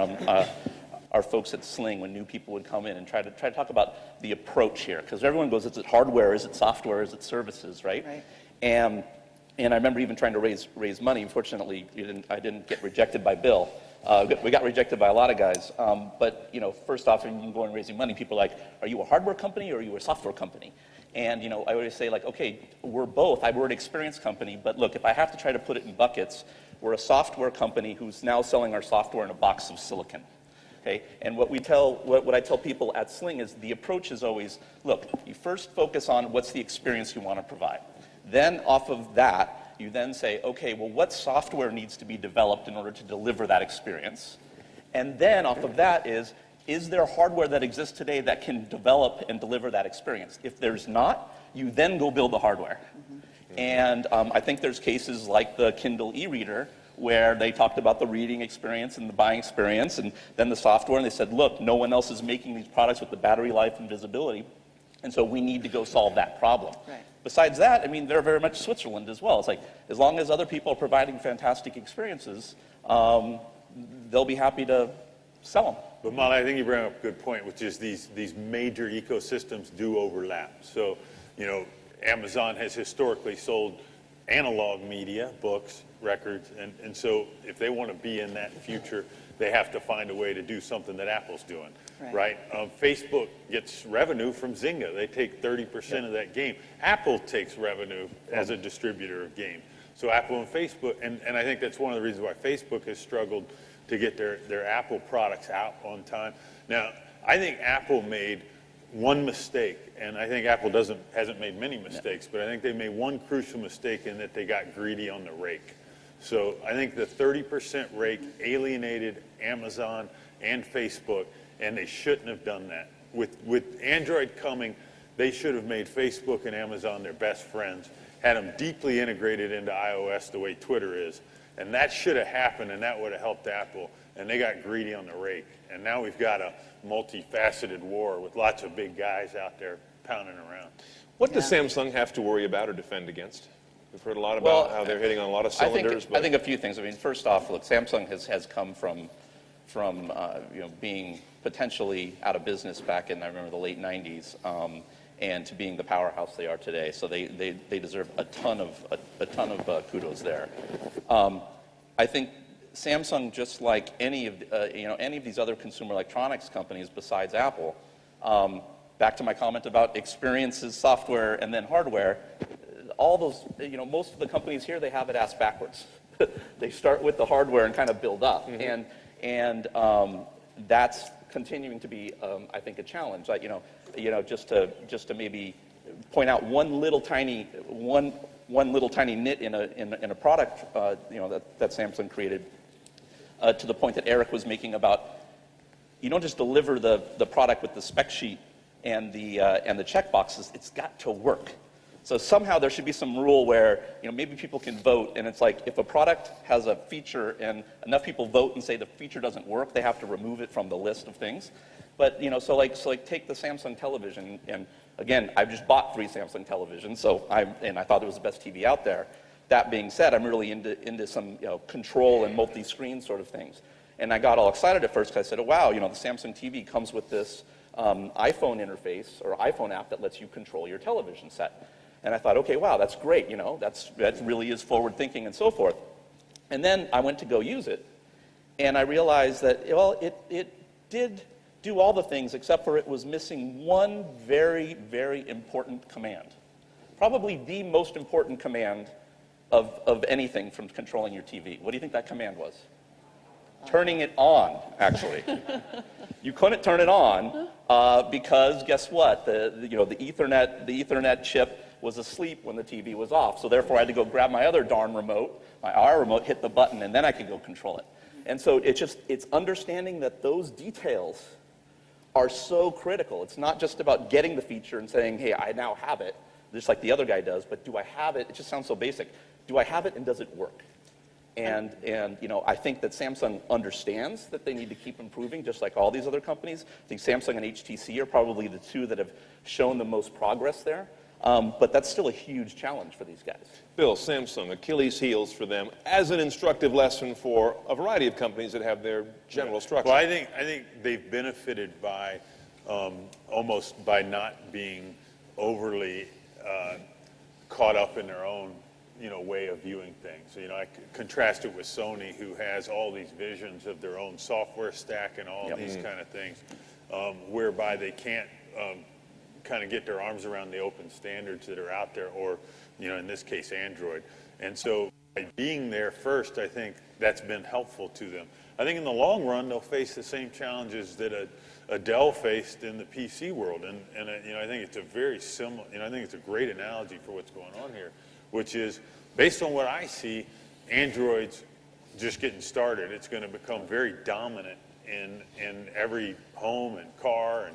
our folks at Sling when new people would come in and try to talk about the approach here, because everyone goes, is it hardware, is it software, is it services, right? And I remember even trying to raise money. Unfortunately, I didn't get rejected by Bill. We got rejected by a lot of guys. But you know, first off, when you go and raising money, people are like, are you a hardware company or are you a software company? And you know, I always say, like, okay, we're both. We're an experience company, but look, if I have to try to put it in buckets, we're a software company who's now selling our software in a box of silicon. Okay? And what I tell people at Sling is the approach is always, look, you first focus on what's the experience you want to provide. Then off of that, you then say, okay, well, what software needs to be developed in order to deliver that experience? And then off of that is there hardware that exists today that can develop and deliver that experience? If there's not, you then go build the hardware. And I think there's cases like the Kindle e-reader where they talked about the reading experience and the buying experience, and then the software, and they said, look, no one else is making these products with the battery life and visibility, and so we need to go solve that problem. Right. Besides that, I mean, they're very much Switzerland as well. It's like, as long as other people are providing fantastic experiences, they'll be happy to sell them. But Molly, I think you bring up a good point, which is these major ecosystems do overlap. So, you know, Amazon has historically sold analog media, books, records, and so if they want to be in that future, they have to find a way to do something that Apple's doing, right? Facebook gets revenue from Zynga. They take 30% of that game. Apple takes revenue as a distributor of game. So Apple and Facebook, and I think that's one of the reasons why Facebook has struggled to get their Apple products out on time. Now, I think Apple made one mistake, and I think Apple hasn't made many mistakes, but I think they made one crucial mistake in that they got greedy on the rake. So I think the 30% rake alienated Amazon and Facebook, and they shouldn't have done that. With Android coming, they should have made Facebook and Amazon their best friends, had them deeply integrated into iOS the way Twitter is, and that should have happened, and that would have helped Apple, and they got greedy on the rake. And now we've got a multifaceted war with lots of big guys out there pounding around. What does Samsung have to worry about or defend against? We've heard a lot about how they're hitting on a lot of cylinders. I think a few things. I mean, first off, look, Samsung has come from you know, being potentially out of business back in, I remember, the late 90s, and to being the powerhouse they are today. So they deserve a ton of kudos there. I think Samsung, just like any of any of these other consumer electronics companies besides Apple, back to my comment about experiences, software, and then hardware, all those, most of the companies here, they have it ass backwards. They start with the hardware and kind of build up, and that's continuing to be, I think, a challenge. Like, just to maybe point out one little tiny nit in a product, that Samsung created, to the point that Eric was making about, you don't just deliver the product with the spec sheet and the check boxes. It's got to work. So somehow there should be some rule where maybe people can vote, and it's like if a product has a feature and enough people vote and say the feature doesn't work, they have to remove it from the list of things. But so like take the Samsung television, and again, I've just bought 3 Samsung televisions, so I thought it was the best TV out there. That being said, I'm really into some control and multi-screen sort of things. And I got all excited at first because I said, oh, wow, the Samsung TV comes with this iPhone interface or iPhone app that lets you control your television set. And I thought, okay, wow, that's great, that really is forward thinking and so forth. And then I went to go use it, and I realized that, well, it did do all the things except for it was missing one very, very important command. Probably the most important command of anything from controlling your TV. What do you think that command was? Turning it on, actually. You couldn't turn it on because guess what? The Ethernet chip was asleep when the TV was off. So therefore, I had to go grab my other darn remote, my R remote, hit the button, and then I could go control it. And so it's understanding that those details are so critical. It's not just about getting the feature and saying, hey, I now have it, just like the other guy does, but do I have it? It just sounds so basic. Do I have it, and does it work? And I think that Samsung understands that they need to keep improving, just like all these other companies. I think Samsung and HTC are probably the 2 that have shown the most progress there. But that's still a huge challenge for these guys. Bill, Samsung, Achilles heels for them, as an instructive lesson for a variety of companies that have their general structure. Well, I think they've benefited by almost by not being overly caught up in their own way of viewing things. I contrast it with Sony, who has all these visions of their own software stack and all these kind of things, whereby they can't kind of get their arms around the open standards that are out there, or in this case, Android. And so by being there first, I think that's been helpful to them. I think in the long run, they'll face the same challenges that a Dell faced in the PC world. And I think it's a very similar, I think it's a great analogy for what's going on here, which is, based on what I see, Android's just getting started. It's going to become very dominant in every home and car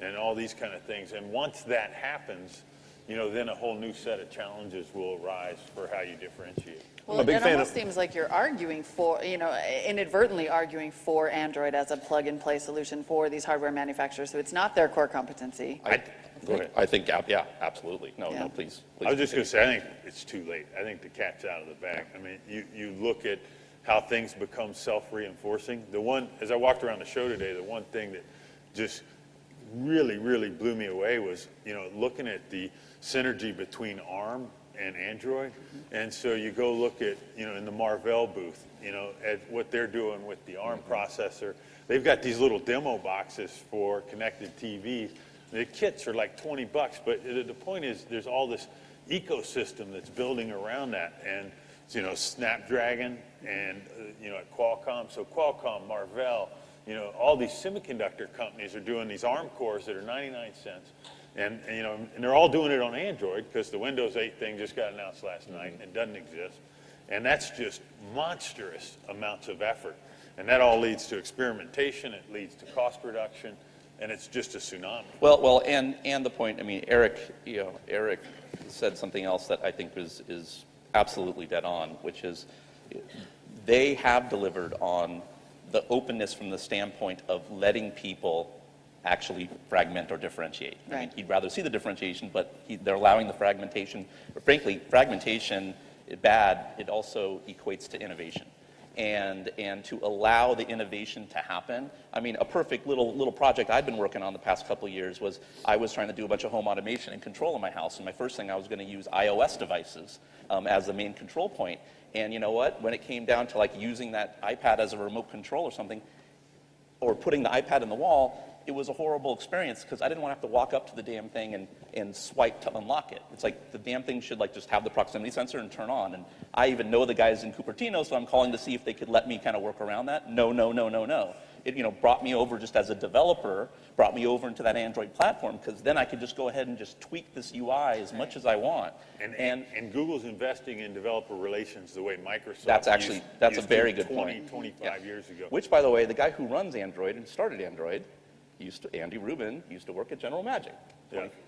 and all these kind of things. And once that happens, then a whole new set of challenges will arise for how you differentiate. Well, it almost seems like you're arguing for, inadvertently arguing for Android as a plug-and-play solution for these hardware manufacturers. So it's not their core competency. Go ahead. I think, yeah, absolutely. No, please. I was just going to say, I think it's too late. I think the cat's out of the bag. I mean, you look at how things become self-reinforcing. As I walked around the show today, the one thing that just really, really blew me away was, looking at the synergy between ARM and Android. And so you go look at, in the Marvell booth, at what they're doing with the ARM processor. They've got these little demo boxes for connected TVs. The kits are like $20, but the point is there's all this ecosystem that's building around that. And, Snapdragon and, at Qualcomm. So Qualcomm, Marvell, all these semiconductor companies are doing these ARM cores that are 99 cents. And they're all doing it on Android because the Windows 8 thing just got announced last night and doesn't exist. And that's just monstrous amounts of effort. And that all leads to experimentation. It leads to cost reduction. And it's just a tsunami. Well, and the point, Eric said something else that I think is absolutely dead on, which is they have delivered on the openness from the standpoint of letting people actually fragment or differentiate. Right. He'd rather see the differentiation, but they're allowing the fragmentation. But frankly, fragmentation is bad. It also equates to innovation. and to allow the innovation to happen. I mean, a perfect little project I've been working on the past couple of years was I was trying to do a bunch of home automation and control in my house, and my first thing I was going to use iOS devices as the main control point. And you know what? When it came down to like using that iPad as a remote control or something, or putting the iPad in the wall, it was a horrible experience because I didn't want to have to walk up to the damn thing and swipe to unlock it. It's like the damn thing should like just have the proximity sensor and turn on. And I even know the guys in Cupertino, so I'm calling to see if they could let me kind of work around that. No. It brought me over just as a developer, brought me over into that Android platform because then I could just go ahead and just tweak this UI as much as I want. And Google's investing in developer relations the way Microsoft that's a very good 25 years ago. Which, by the way, the guy who runs Android and started Android, Andy Rubin used to work at General Magic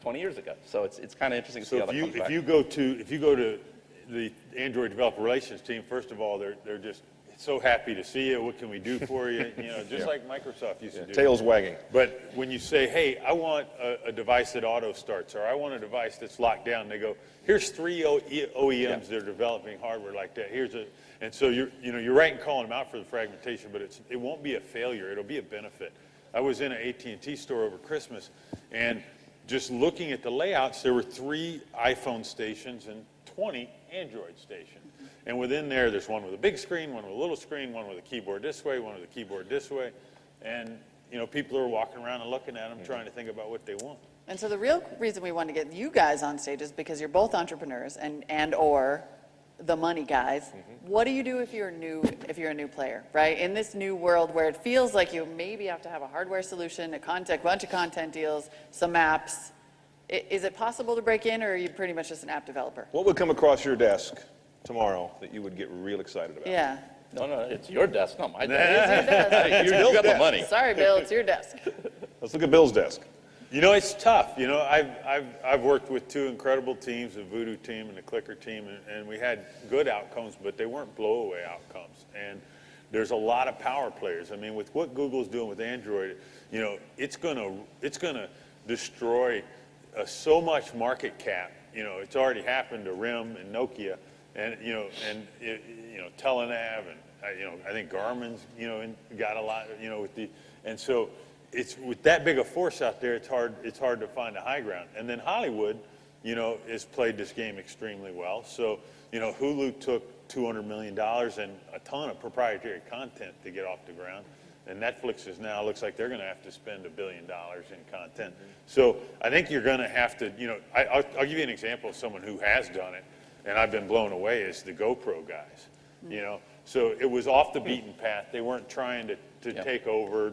20 years ago. So it's kind of interesting to see how that comes back. If you go to the Android developer relations team, first of all, they're just so happy to see you. What can we do for you? Just like Microsoft used to do. Tails wagging. But when you say, hey, I want a device that auto starts, or I want a device that's locked down, they go, here's 3 OEMs that are developing hardware like that. And so you're right in calling them out for the fragmentation, but it won't be a failure. It'll be a benefit. I was in an AT&T store over Christmas, and just looking at the layouts, there were 3 iPhone stations and 20 Android stations. And within there's one with a big screen, one with a little screen, one with a keyboard this way, one with a keyboard this way. And, people are walking around and looking at them, trying to think about what they want. And so the real reason we want to get you guys on stage is because you're both entrepreneurs and or the money guys. What do you do if you're a new player, right? In this new world where it feels like you maybe have to have a hardware solution, a bunch of content deals, some apps. Is it possible to break in, or are you pretty much just an app developer? What would come across your desk tomorrow that you would get real excited about? Yeah. No, it's your desk, not my It is your desk. You got the money. Sorry, Bill, it's your desk. Let's look at Bill's desk. It's tough. I've worked with 2 incredible teams, the Voodoo team and the Clicker team, and we had good outcomes, but they weren't blowaway outcomes. And there's a lot of power players. I mean, with what Google's doing with Android, it's gonna destroy so much market cap. It's already happened to RIM and Nokia, and Telenav, and I think Garmin's got a lot. And so. It's with that big a force out there, it's hard to find a high ground. And then Hollywood, has played this game extremely well. So, Hulu took $200 million and a ton of proprietary content to get off the ground. And Netflix looks like they're going to have to spend $1 billion in content. So I think you're going to have to, I'll give you an example of someone who has done it, and I've been blown away, is the GoPro guys. So it was off the beaten path. They weren't trying to take over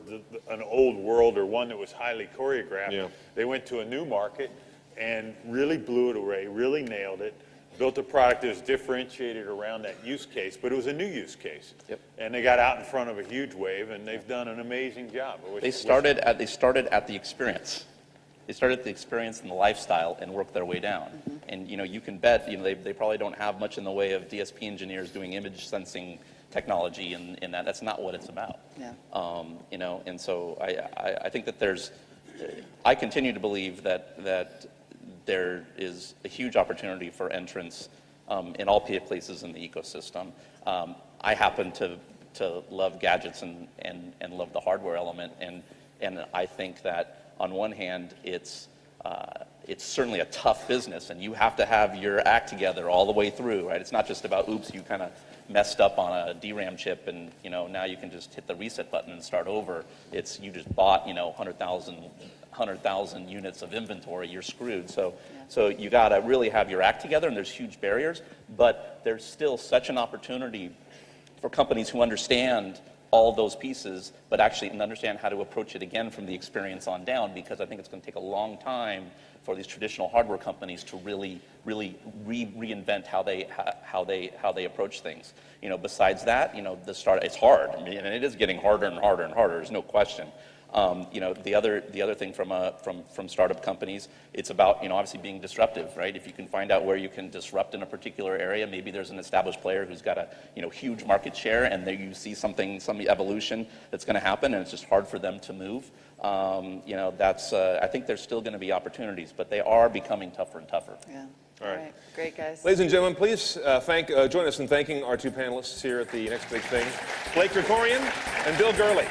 an old world or one that was highly choreographed. Yeah. They went to a new market and really blew it away, really nailed it, built a product that was differentiated around that use case, but it was a new use case. And they got out in front of a huge wave, and they've done an amazing job. They started at the experience. They started at the experience and the lifestyle and worked their way down. And you can bet they probably don't have much in the way of DSP engineers doing image sensing technology in that. That's not what it's about. And so I think that I continue to believe that there is a huge opportunity for entrance in all places in the ecosystem. I happen to love gadgets and love the hardware element, and I think that on one hand it's certainly a tough business, and you have to have your act together all the way through, right? It's not just about, oops, you kind of messed up on a DRAM chip, and now you can just hit the reset button and start over. It's you just bought 100,000 units of inventory, you're screwed. So you got to really have your act together, and there's huge barriers, but there's still such an opportunity for companies who understand all those pieces, but actually understand how to approach it again from the experience on down, because I think it's going to take a long time for these traditional hardware companies to really reinvent how they approach things. Besides that, it's hard. I mean, and it is getting harder and harder and harder. There's no question. The other thing from startup companies, it's about obviously being disruptive, right? If you can find out where you can disrupt in a particular area, maybe there's an established player who's got a huge market share, and there you see some evolution that's going to happen, and it's just hard for them to move. I think there's still going to be opportunities, but they are becoming tougher and tougher. Yeah. All right. Great, guys. Ladies and gentlemen, please join us in thanking our two panelists here at the Next Big Thing, Blake Krikorian and Bill Gurley.